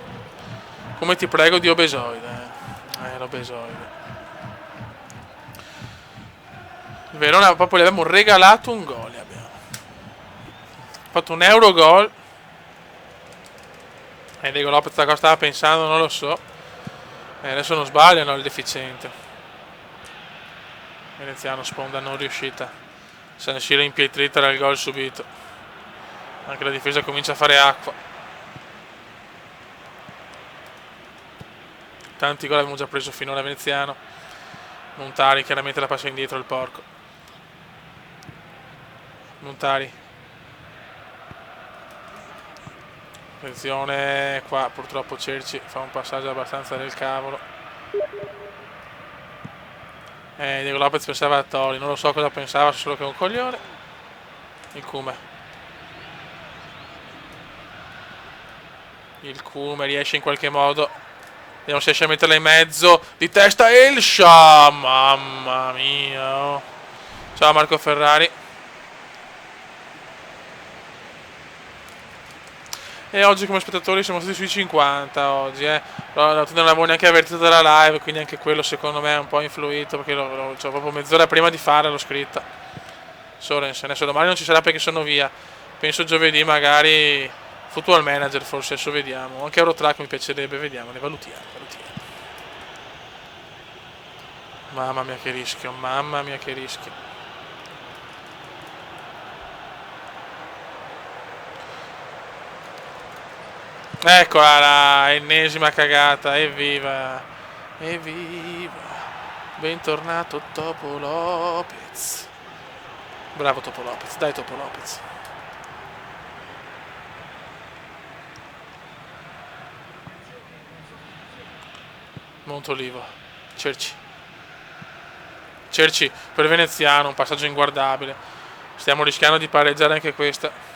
Come ti prego di Obesoide. L'Obesoide. Il Verona proprio gli abbiamo regalato un gol. Abbiamo fatto un euro gol. Diego Lopez cosa stava pensando, non lo so. Adesso non sbagliano il deficiente. Veneziano, sponda non riuscita. San Siro impietrita dal gol subito. Anche la difesa comincia a fare acqua. Tanti gol abbiamo già preso finora Veneziano. Montari chiaramente la passa indietro il porco. Montari. Attenzione qua, purtroppo Cerci fa un passaggio abbastanza del cavolo. Diego Lopez pensava a Tori, non lo so cosa pensava, solo che è un coglione. Il Cume riesce in qualche modo. Vediamo se riesce a metterla in mezzo. Di testa Elsha. Mamma mia. Ciao Marco Ferrari. E oggi come spettatori siamo stati sui 50 oggi, non l'avevo neanche avvertito dalla live, quindi anche quello secondo me è un po' influito, perché cioè, proprio mezz'ora prima di fare l'ho scritta. Sorensen, adesso domani non ci sarà perché sono via. Penso giovedì magari Football Manager, forse adesso vediamo. Anche Eurotrack mi piacerebbe, vediamo, ne valutiamo. Mamma mia che rischio, mamma mia che rischio. Eccola la ennesima cagata, evviva, evviva, bentornato Topo Lopez. Bravo Topo Lopez, dai Topo Lopez. Montolivo, Cerci per Veneziano, un passaggio inguardabile. Stiamo rischiando di pareggiare anche questa.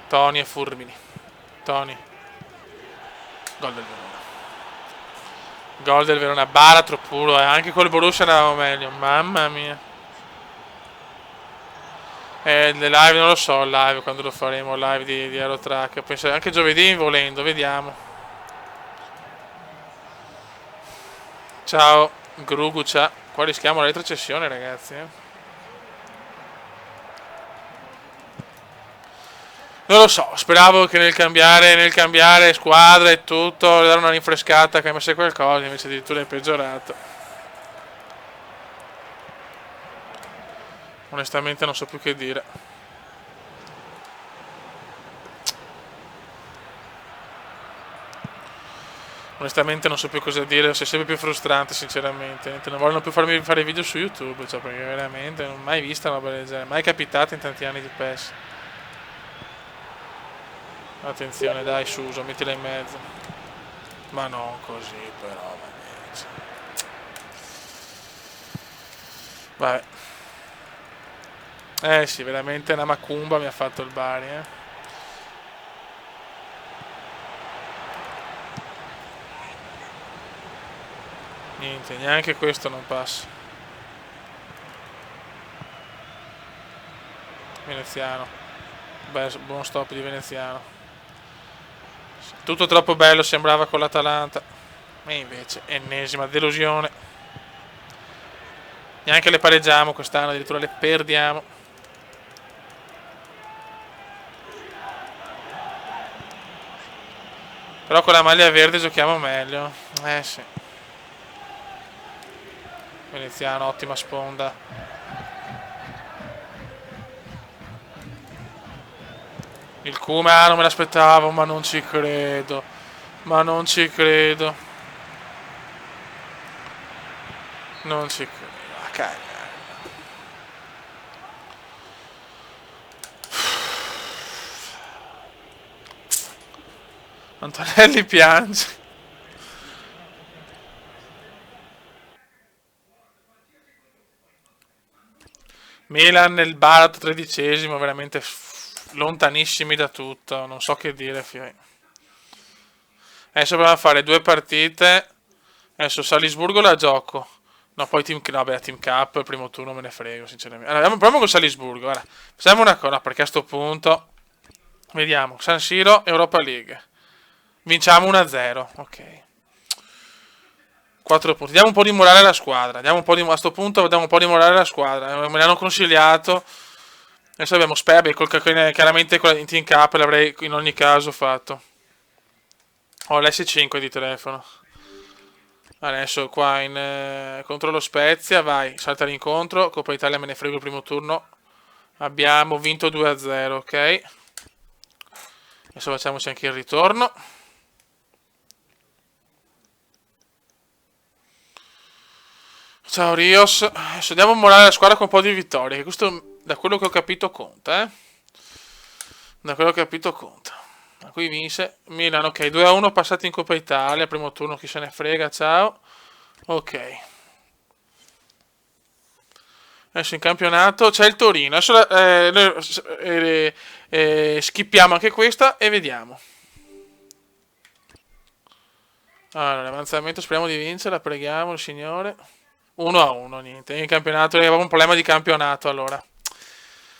Toni e Furmini. Toni. Gol del Verona. Gol del Verona. Baratro puro. Anche col Borussia andavamo meglio. Mamma mia. Le live non lo so, live quando lo faremo, live di Eurotrack. Penso anche giovedì volendo, vediamo. Ciao, Grugucia. Qua rischiamo la retrocessione, ragazzi. Non lo so, speravo che nel cambiare squadra e tutto, dare una rinfrescata, cambiasse qualcosa, invece addirittura è peggiorato. Onestamente non so più che dire. Onestamente non so più cosa dire, è sempre più frustrante sinceramente. Non vogliono più farmi fare video su YouTube, cioè perché veramente non ho mai visto una roba del genere, mai capitato in tanti anni di PES. Attenzione dai Suso, mettila in mezzo. Ma non così però, mannaggia. Vabbè. Eh sì, veramente una macumba mi ha fatto il Bari, Niente, neanche questo non passa. Veneziano. Beh, buon stop di Veneziano. Tutto troppo bello sembrava con l'Atalanta. E invece, ennesima delusione. Neanche le pareggiamo quest'anno, addirittura le perdiamo. Però con la maglia verde giochiamo meglio. Sì. Veneziano, ottima sponda. Il Kuma non me l'aspettavo, ma non ci credo. Ma non ci credo. Non ci credo. Ah, cagna. Antonelli piange. Milan nel baratro 13esimo, veramente lontanissimi da tutto. Non so che dire, Adesso dobbiamo fare 2 partite. Adesso Salisburgo la gioco. No, poi Team Cup, il primo turno me ne frego, sinceramente. Allora, proviamo con Salisburgo. Guarda, facciamo una cosa, perché a sto punto... Vediamo, San Siro, Europa League. Vinciamo 1-0, ok. 4 punti. Diamo un po' di morale alla squadra. A sto punto diamo un po' di morale alla squadra. Me l'hanno consigliato. Adesso abbiamo Spebbe, chiaramente in Team Cup l'avrei in ogni caso fatto. Ho l'S5 di telefono. Adesso qua contro lo Spezia, vai, salta l'incontro. Coppa Italia me ne frego il primo turno. Abbiamo vinto 2-0, ok. Adesso facciamoci anche il ritorno. Ciao Rios. Adesso diamo morale alla squadra con un po' di vittorie. Che questo, da quello che ho capito, conta, Da quello che ho capito, conta. Qui vinse Milan, ok. 2-1 passati in Coppa Italia. Primo turno, chi se ne frega, ciao. Ok. Adesso in campionato c'è il Torino. Adesso skippiamo anche questa e vediamo. Allora, l'avanzamento speriamo di vincere, preghiamo il Signore. 1-1, niente. In campionato avevamo un problema di campionato allora.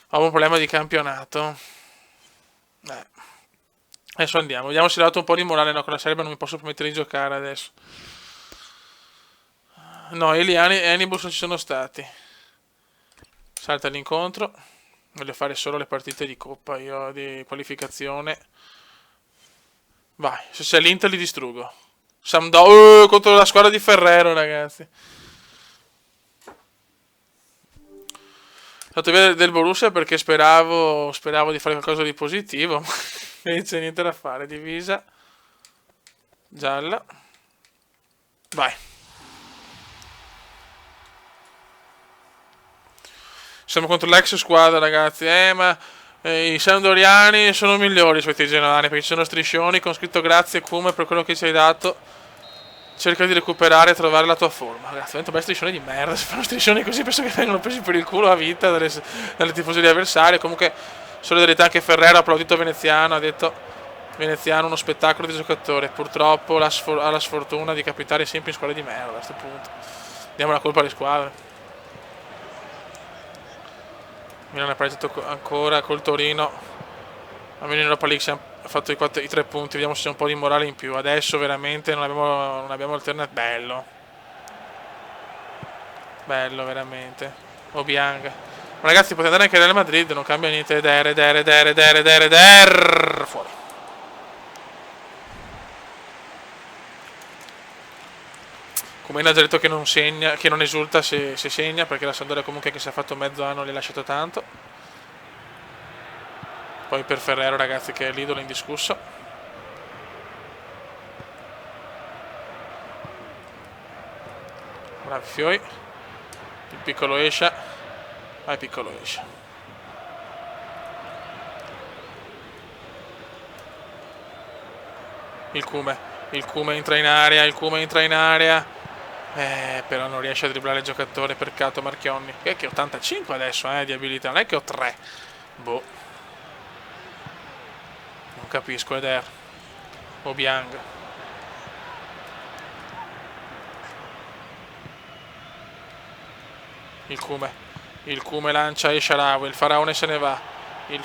Avevo un problema di campionato. Adesso andiamo. Vediamo se ho dato un po' di morale. No, con la Serbia non mi posso permettere di giocare adesso. No, Eliani e Anibus non ci sono stati. Salta l'incontro. Voglio fare solo le partite di coppa io, di qualificazione. Vai, se c'è l'Inter li distruggo. Contro la squadra di Ferrero, ragazzi. Sono stato via del Borussia perché speravo di fare qualcosa di positivo. Invece niente da fare. Divisa. Gialla. Vai. Siamo contro l'ex squadra, ragazzi. Ma i Sampdoriani sono migliori i suoi tigenani perché ci sono striscioni con scritto grazie Kuma per quello che ci hai dato. Cerca di recuperare e trovare la tua forma. Ragazzi, divento bei striscioni di merda. Se fanno striscioni così penso che vengono presi per il culo a vita dalle tifoserie avversarie. Comunque, solidarietà anche Ferrero ha applaudito Veneziano. Ha detto Veneziano uno spettacolo di giocatore. Purtroppo ha la sfortuna di capitare sempre in squadre di merda a questo punto. Diamo la colpa alle squadre. Milan ha pareggiato ancora col Torino. Almeno in Europa League siamo fatto i 3 punti. Vediamo se c'è un po' di morale in più. Adesso veramente non abbiamo alternative. Bello veramente. Obiang. Ma ragazzi, potete andare anche Real Madrid, non cambia niente. Fuori. Com'è ha già detto che non segna, che non esulta se segna, perché la Sampdoria comunque che si è fatto mezzo anno gli ha lasciato tanto. Poi per Ferrero, ragazzi, che è l'idolo indiscusso. Bravi Fioi. Il piccolo Escia. Vai piccolo Escia. Il Cume entra in area. Però non riesce a dribblare il giocatore, peccato Marchionni. Che 85 adesso, di abilità, non è che ho 3. Boh. Non capisco, Eder. Obiang. Il Cume lancia e Sharawi. Il faraone se ne va. Il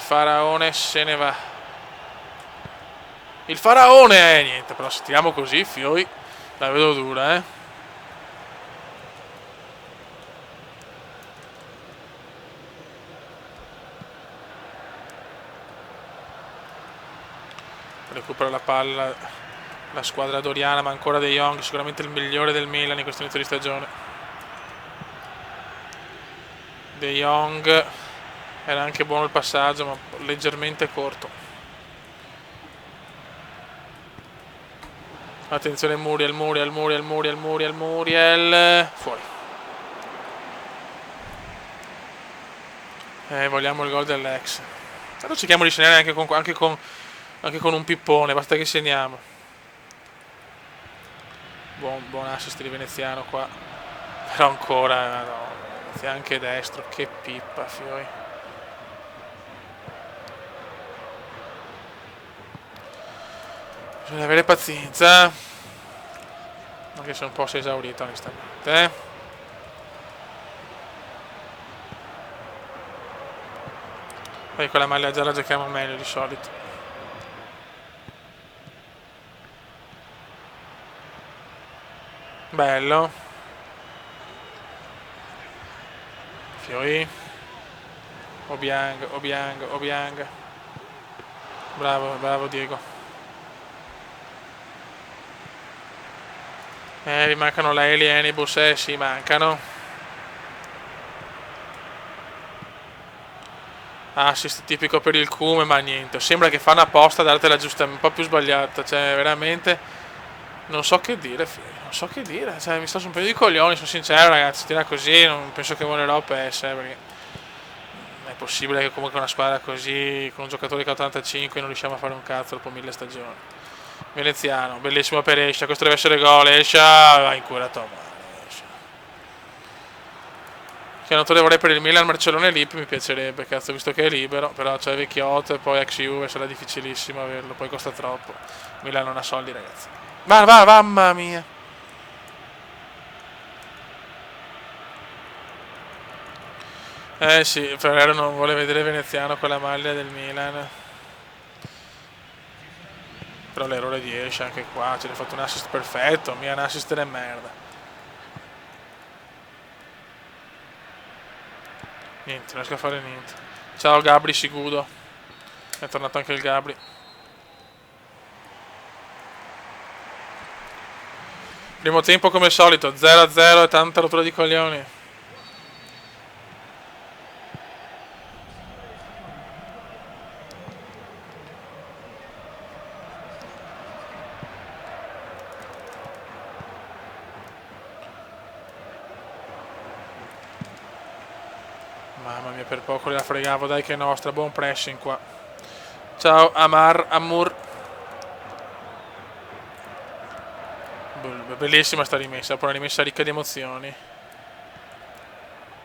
faraone, niente, però se tiriamo così, Fioi, la vedo dura, Recupera la palla la squadra doriana, ma ancora De Jong, sicuramente il migliore del Milan in questo inizio di stagione. De Jong, era anche buono il passaggio, ma leggermente corto. Attenzione Muriel, fuori. Vogliamo il gol dell'ex. Però cerchiamo di segnare anche con un pippone, basta che segniamo. Buon assist di Veneziano qua. Però ancora, no, anche destro, che pippa, Fioi. Bisogna avere pazienza. Anche se un po' si è esaurito onestamente. Poi con la maglia gialla giochiamo meglio di solito. Bello. Fioi. Obiang. Bravo Diego. Vi mancano la Eli e Enibus, sì, mancano. Assist tipico per il Cume, ma niente. Sembra che fanno apposta a dartela giusta, un po' più sbagliata. Cioè, veramente non so che dire, figlio. Non so che dire. Cioè, mi sto su un paio di coglioni, sono sincero, ragazzi. Tira così, non penso che volerò PES, perché è possibile che comunque una squadra così, con un giocatore che ha 85, non riusciamo a fare un cazzo dopo 1000 stagioni. Veneziano, bellissimo per Escia, questo deve essere gol. Escia va in cura Tomà. Che notore vorrei per il Milan, Marcellone Lip mi piacerebbe, cazzo, visto che è libero, però c'è vecchiotto e poi ex Juve, sarà difficilissimo averlo, poi costa troppo. Milan non ha soldi, ragazzi. Va, mamma mia. Sì, Ferrero non vuole vedere Veneziano con la maglia del Milan. Però l'errore di Escia anche qua, ce l'ha fatto un assist perfetto, mia un assist de merda. Niente, non riesco a fare niente. Ciao Gabri Sigudo. È tornato anche il Gabri. Primo tempo come al solito, 0-0 e tanta rottura di coglioni. Mamma mia, per poco la fregavo, dai che è nostra, buon pressing qua. Ciao Amur. Bellissima sta rimessa, poi una rimessa ricca di emozioni.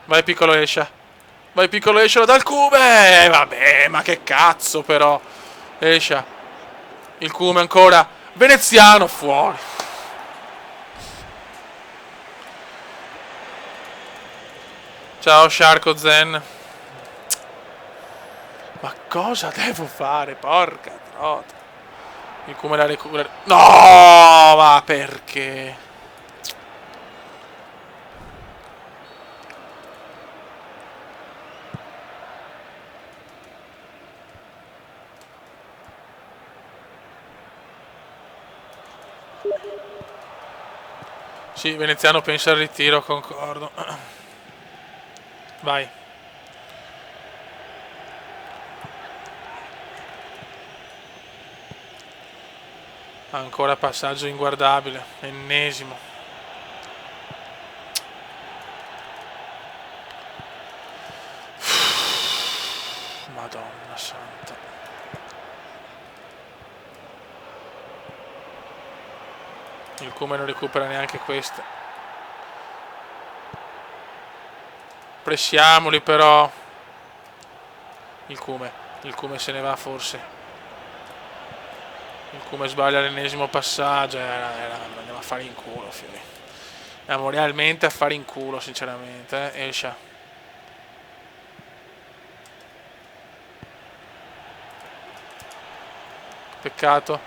Vai piccolo Escia. Dal Cume. Vabbè, ma che cazzo però. Escia. Il Cume ancora. Veneziano fuori. Ciao Sharko Zen. Ma cosa devo fare? Porca trota. Il come la recupera. No, ma perché? Sì, Veneziano pensa al ritiro, concordo. Vai. Ancora passaggio inguardabile. Ennesimo. Madonna santa. Il Come non recupera neanche queste. Pressiamoli però. Il Come se ne va forse. Il Come sbaglia l'ennesimo passaggio. Andiamo a fare in culo, figli. Andiamo realmente a fare in culo, sinceramente. Escia. Peccato.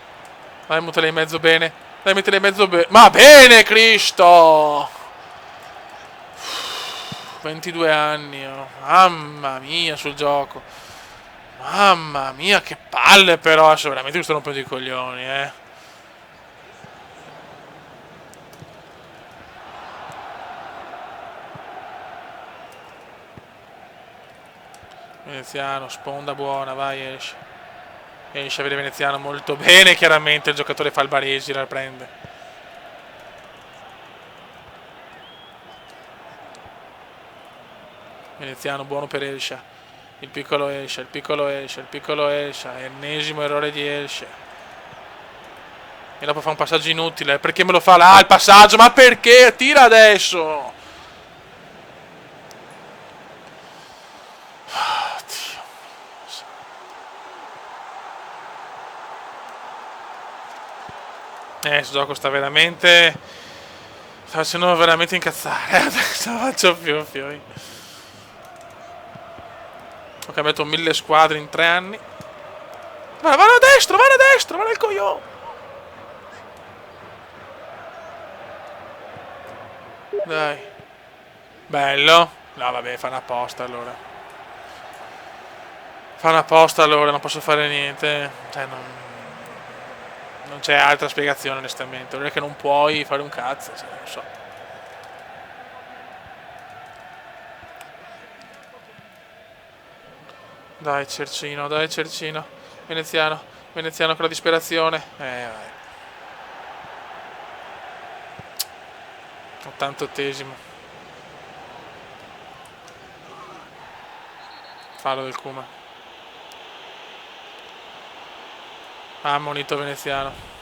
Dai, mettila in mezzo bene. Dai, mettila in mezzo bene. Ma bene, Cristo! 22 anni, oh. Mamma mia sul gioco. Mamma mia, che palle però. Adesso veramente mi sto rompendo i coglioni, Veneziano, sponda buona, vai, esce. Esce a vedere Veneziano molto bene, chiaramente il giocatore fa il Baresi, la prende. Veneziano buono per Elscia. Il piccolo Elscia, il piccolo Elscia, il piccolo Elscia. Ennesimo errore di Elscia. E dopo fa un passaggio inutile. Perché me lo fa là il passaggio? Ma perché? Tira adesso! Questo gioco sta veramente. Sta facendo veramente incazzare. Non faccio più, fioi. Ho cambiato 1000 squadre in 3 anni. Va a destra, va a destra, va nel coglione. Dai. Bello. No, vabbè, fa una posta allora. Fa una posta allora, non posso fare niente. Cioè, non c'è altra spiegazione, onestamente. Non è che non puoi fare un cazzo, cioè, non so. Dai, Cercino, dai, Cercino. Veneziano, Veneziano con la disperazione. Vai. 88esimo. Fallo del Kuma. Ammonito Veneziano.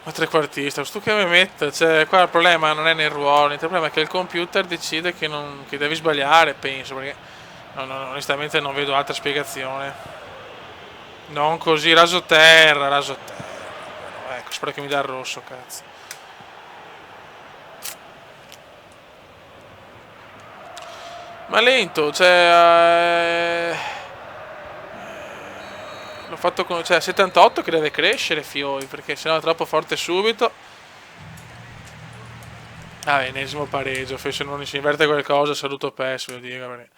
Ma trequartista, sto che mi mette, cioè qua il problema non è nel ruolo, il problema è che il computer decide che devi sbagliare, penso, perché onestamente non vedo altra spiegazione. Non così, raso terra, raso terra. Ecco, spero che mi dà il rosso, cazzo. Ma lento, cioè. L'ho fatto con. Cioè, 78 che deve crescere, fioi, perché sennò è troppo forte subito. Ah, ennesimo pareggio, se non si inverte qualcosa, saluto PES, ve lo dico, perché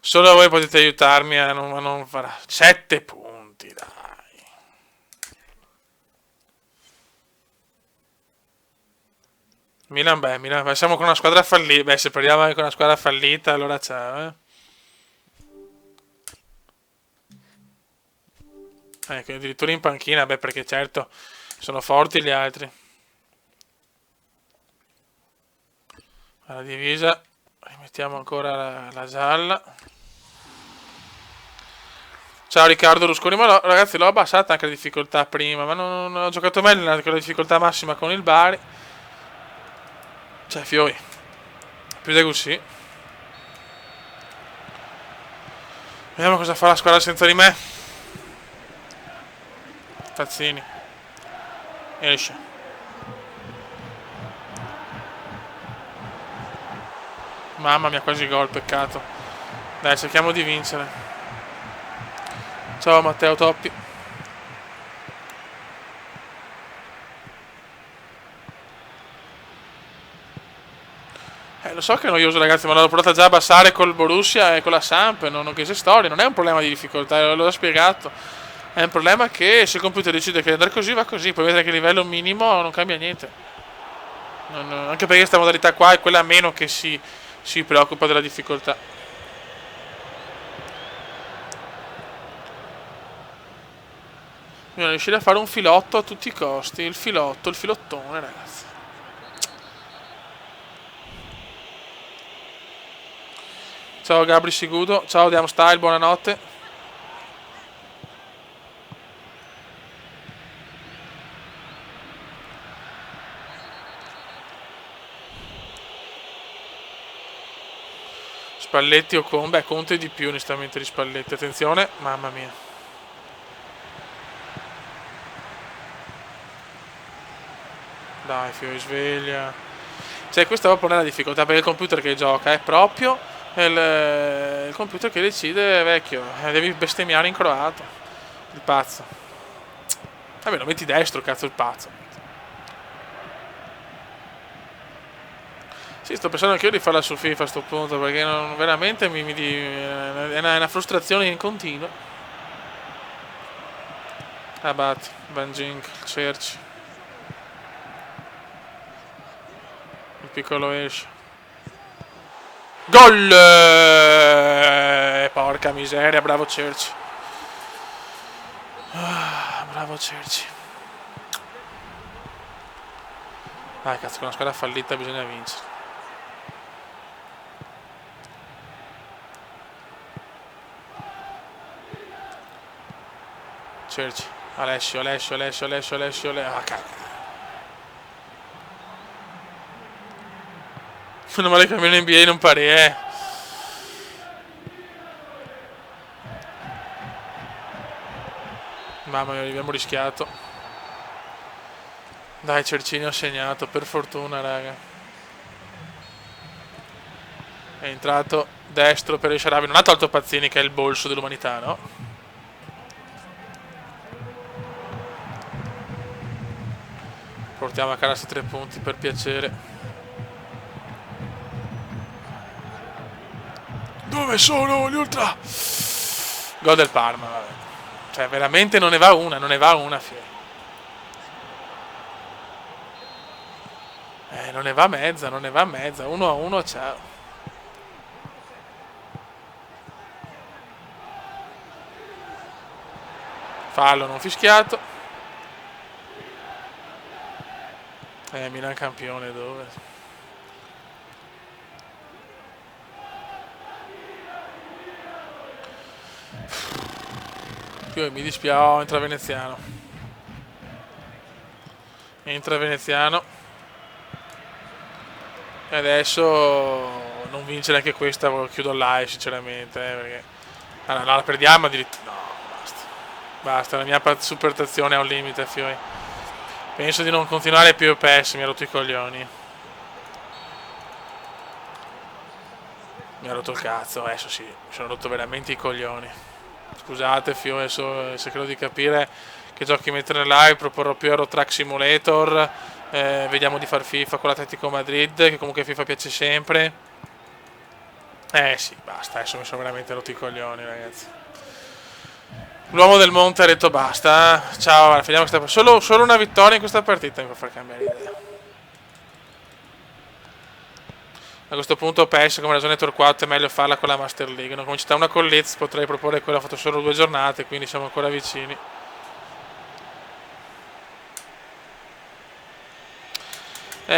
solo voi potete aiutarmi a non fare. 7 punti, dai. Milan, beh, siamo con una squadra fallita. Beh, se perdiamo anche con una squadra fallita, allora c'è, Ecco, addirittura in panchina, beh, perché certo sono forti gli altri. La divisa, rimettiamo ancora la gialla. Ciao Riccardo Rusconi, ma no, ragazzi l'ho abbassata anche la difficoltà prima, ma non ho giocato meglio con la difficoltà massima con il Bari. Cioè, fioi, più di così. Vediamo cosa fa la squadra senza di me. Tazzini. Esce. Mamma mia, quasi gol, peccato. Dai, cerchiamo di vincere. Ciao Matteo Toppi. Lo so che è noioso, ragazzi, ma l'ho provata già a abbassare col Borussia e con la Samp, non che sia storia, non è un problema di difficoltà, l'ho spiegato. È un problema che se il computer decide che andare così va così, poi vedere che a livello minimo non cambia niente. Anche perché questa modalità qua è quella meno che si preoccupa della difficoltà. Bisogna riuscire a fare un filotto a tutti i costi, il filottone, ragazzi. Ciao Gabri Sigudo, ciao Diamo Style, buonanotte. Spalletti o Conte? Beh, Conte di più onestamente di Spalletti, attenzione, mamma mia. Dai Fiori, sveglia. Cioè questa proprio non è la difficoltà, perché il computer che gioca è proprio il computer che decide, vecchio, devi bestemmiare in croato. Il pazzo. Vabbè, lo metti destro, cazzo, il pazzo. Sì, sto pensando anche io di farla su FIFA a sto punto, perché veramente è una frustrazione in continuo. Abate, Van Gink, Cerci. Il piccolo esce. Gol! Porca miseria, bravo Cerci. Bravo Cerci. Dai cazzo, con una squadra fallita bisogna vincere. Cerci. Alessio. Ah, cazzo. Meno male che almeno in NBA non pare, Mamma mia, abbiamo rischiato. Dai, Cercini ha segnato, per fortuna, raga. È entrato destro per il Sharabi. Non ha tolto Pazzini, che è il bolso dell'umanità, no? Portiamo a casa 3 punti, per piacere. Dove sono gli ultra? Gol del Parma, vabbè. Cioè, veramente non ne va una, figlio. Non ne va mezza. 1-1, ciao. Fallo non fischiato. Milan campione, dove? Mi dispiace, entra Veneziano. E adesso non vince neanche questa, chiudo live sinceramente, perché no, la perdiamo addirittura. No, basta, la mia supertazione ha un limite, fioi. Penso di non continuare più PES, mi ha rotto i coglioni. Mi ha rotto il cazzo, adesso sì, mi sono rotto veramente i coglioni. Scusate, fio, adesso cercherò di capire che giochi mettere live, proporrò più Euro Truck Simulator, vediamo di far FIFA con l'Atletico Madrid, che comunque FIFA piace sempre. Sì, basta, adesso mi sono veramente rotti i coglioni, ragazzi. L'uomo del monte ha detto basta, ciao, finiamo solo una vittoria in questa partita mi fa far cambiare idea. A questo punto PES come ragione torquato è meglio farla con la Master League. Non come città una con Leeds, potrei proporre quella, ho fatto solo 2 giornate, quindi siamo ancora vicini.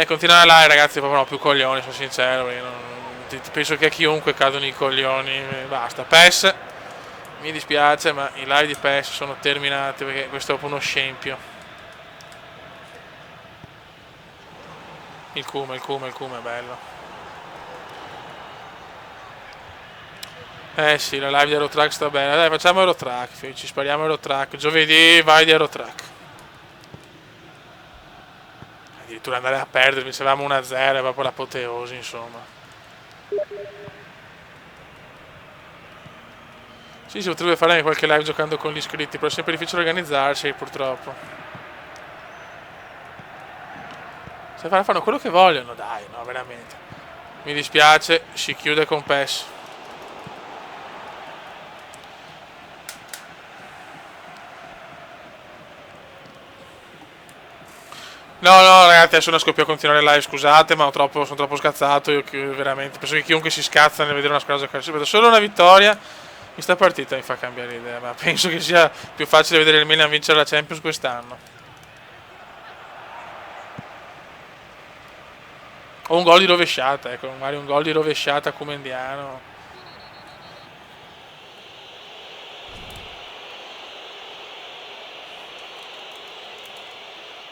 Continuare là, ragazzi, proprio no, più coglioni, sono sincero, penso che a chiunque cadono i coglioni, basta. PES, mi dispiace, ma i live di PES sono terminati perché questo è proprio uno scempio. Il Kuma è bello. Sì, la live di Eurotrack sta bene. Dai, facciamo Eurotrack, ci spariamo Eurotrack. Giovedì vai di Eurotrack. Addirittura andare a perdermi, se avevamo 1-0, è proprio l'apoteosi, insomma. Sì, si potrebbe fare anche qualche live giocando con gli iscritti, però è sempre difficile organizzarsi, purtroppo. Se fanno quello che vogliono, dai, no, veramente. Mi dispiace, si chiude con PES. No, no, ragazzi, adesso non scoppio a continuare live, scusate, ma sono troppo scazzato. Io veramente penso che chiunque si scazza nel vedere una squadra giocare, si vede solo una vittoria. Questa partita mi fa cambiare idea, ma penso che sia più facile vedere il Milan vincere la Champions quest'anno. O un gol di rovesciata, ecco, magari un gol di rovesciata come indiano.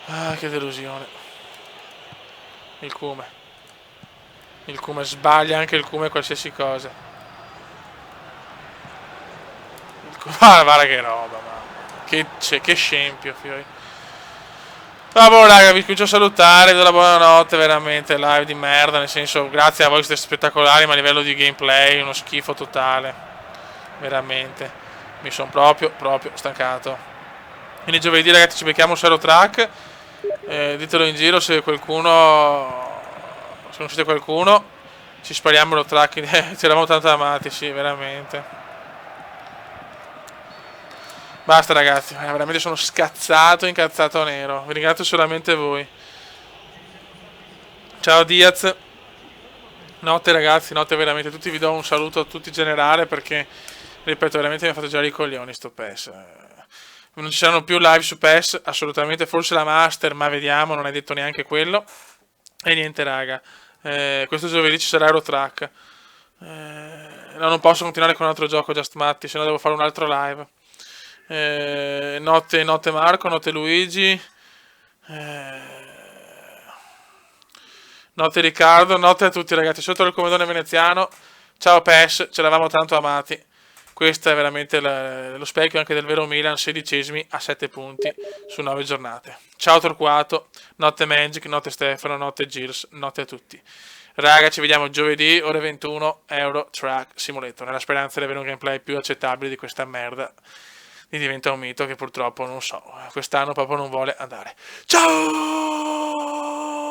Ah, che delusione. Il Cume. Il Cume sbaglia anche il Cume qualsiasi cosa. Il Cume, guarda che roba, ma. Che scempio, fioi. Vabbè, raga, vi comincio a salutare, vi do la buonanotte, veramente, live di merda, nel senso, grazie a voi siete spettacolari, ma a livello di gameplay, uno schifo totale, veramente, mi sono proprio stancato. Quindi giovedì, ragazzi, ci becchiamo un Zero Track, ditelo in giro se qualcuno, se non siete qualcuno, ci spariamo lo track, ci eravamo tanto amati, sì, veramente. Basta ragazzi, veramente sono scazzato, incazzato nero. Vi ringrazio solamente voi. Ciao Diaz. Notte ragazzi, notte veramente. Tutti vi do un saluto a tutti generale perché, ripeto, veramente mi ha fatto girare i coglioni sto PES. Non ci saranno più live su PES, assolutamente. Forse la Master, ma vediamo, non è detto neanche quello. E niente raga. Questo giovedì ci sarà Eurotrack. No, non posso continuare con un altro gioco Just Matti, se no devo fare un altro live. Notte Marco, notte Luigi, notte Riccardo, notte a tutti ragazzi, sotto il comodone veneziano, ciao PES, ce l'avamo tanto amati, questo è veramente lo specchio anche del vero Milan, 16esimi a 7 punti su 9 giornate. Ciao Torquato, notte Magic, notte Stefano, notte Gilles, notte a tutti. Raga, ci vediamo giovedì, ore 21, Euro Track Simulator, nella speranza di avere un gameplay più accettabile di questa merda. E diventa un mito che purtroppo non so, quest'anno proprio non vuole andare. Ciao!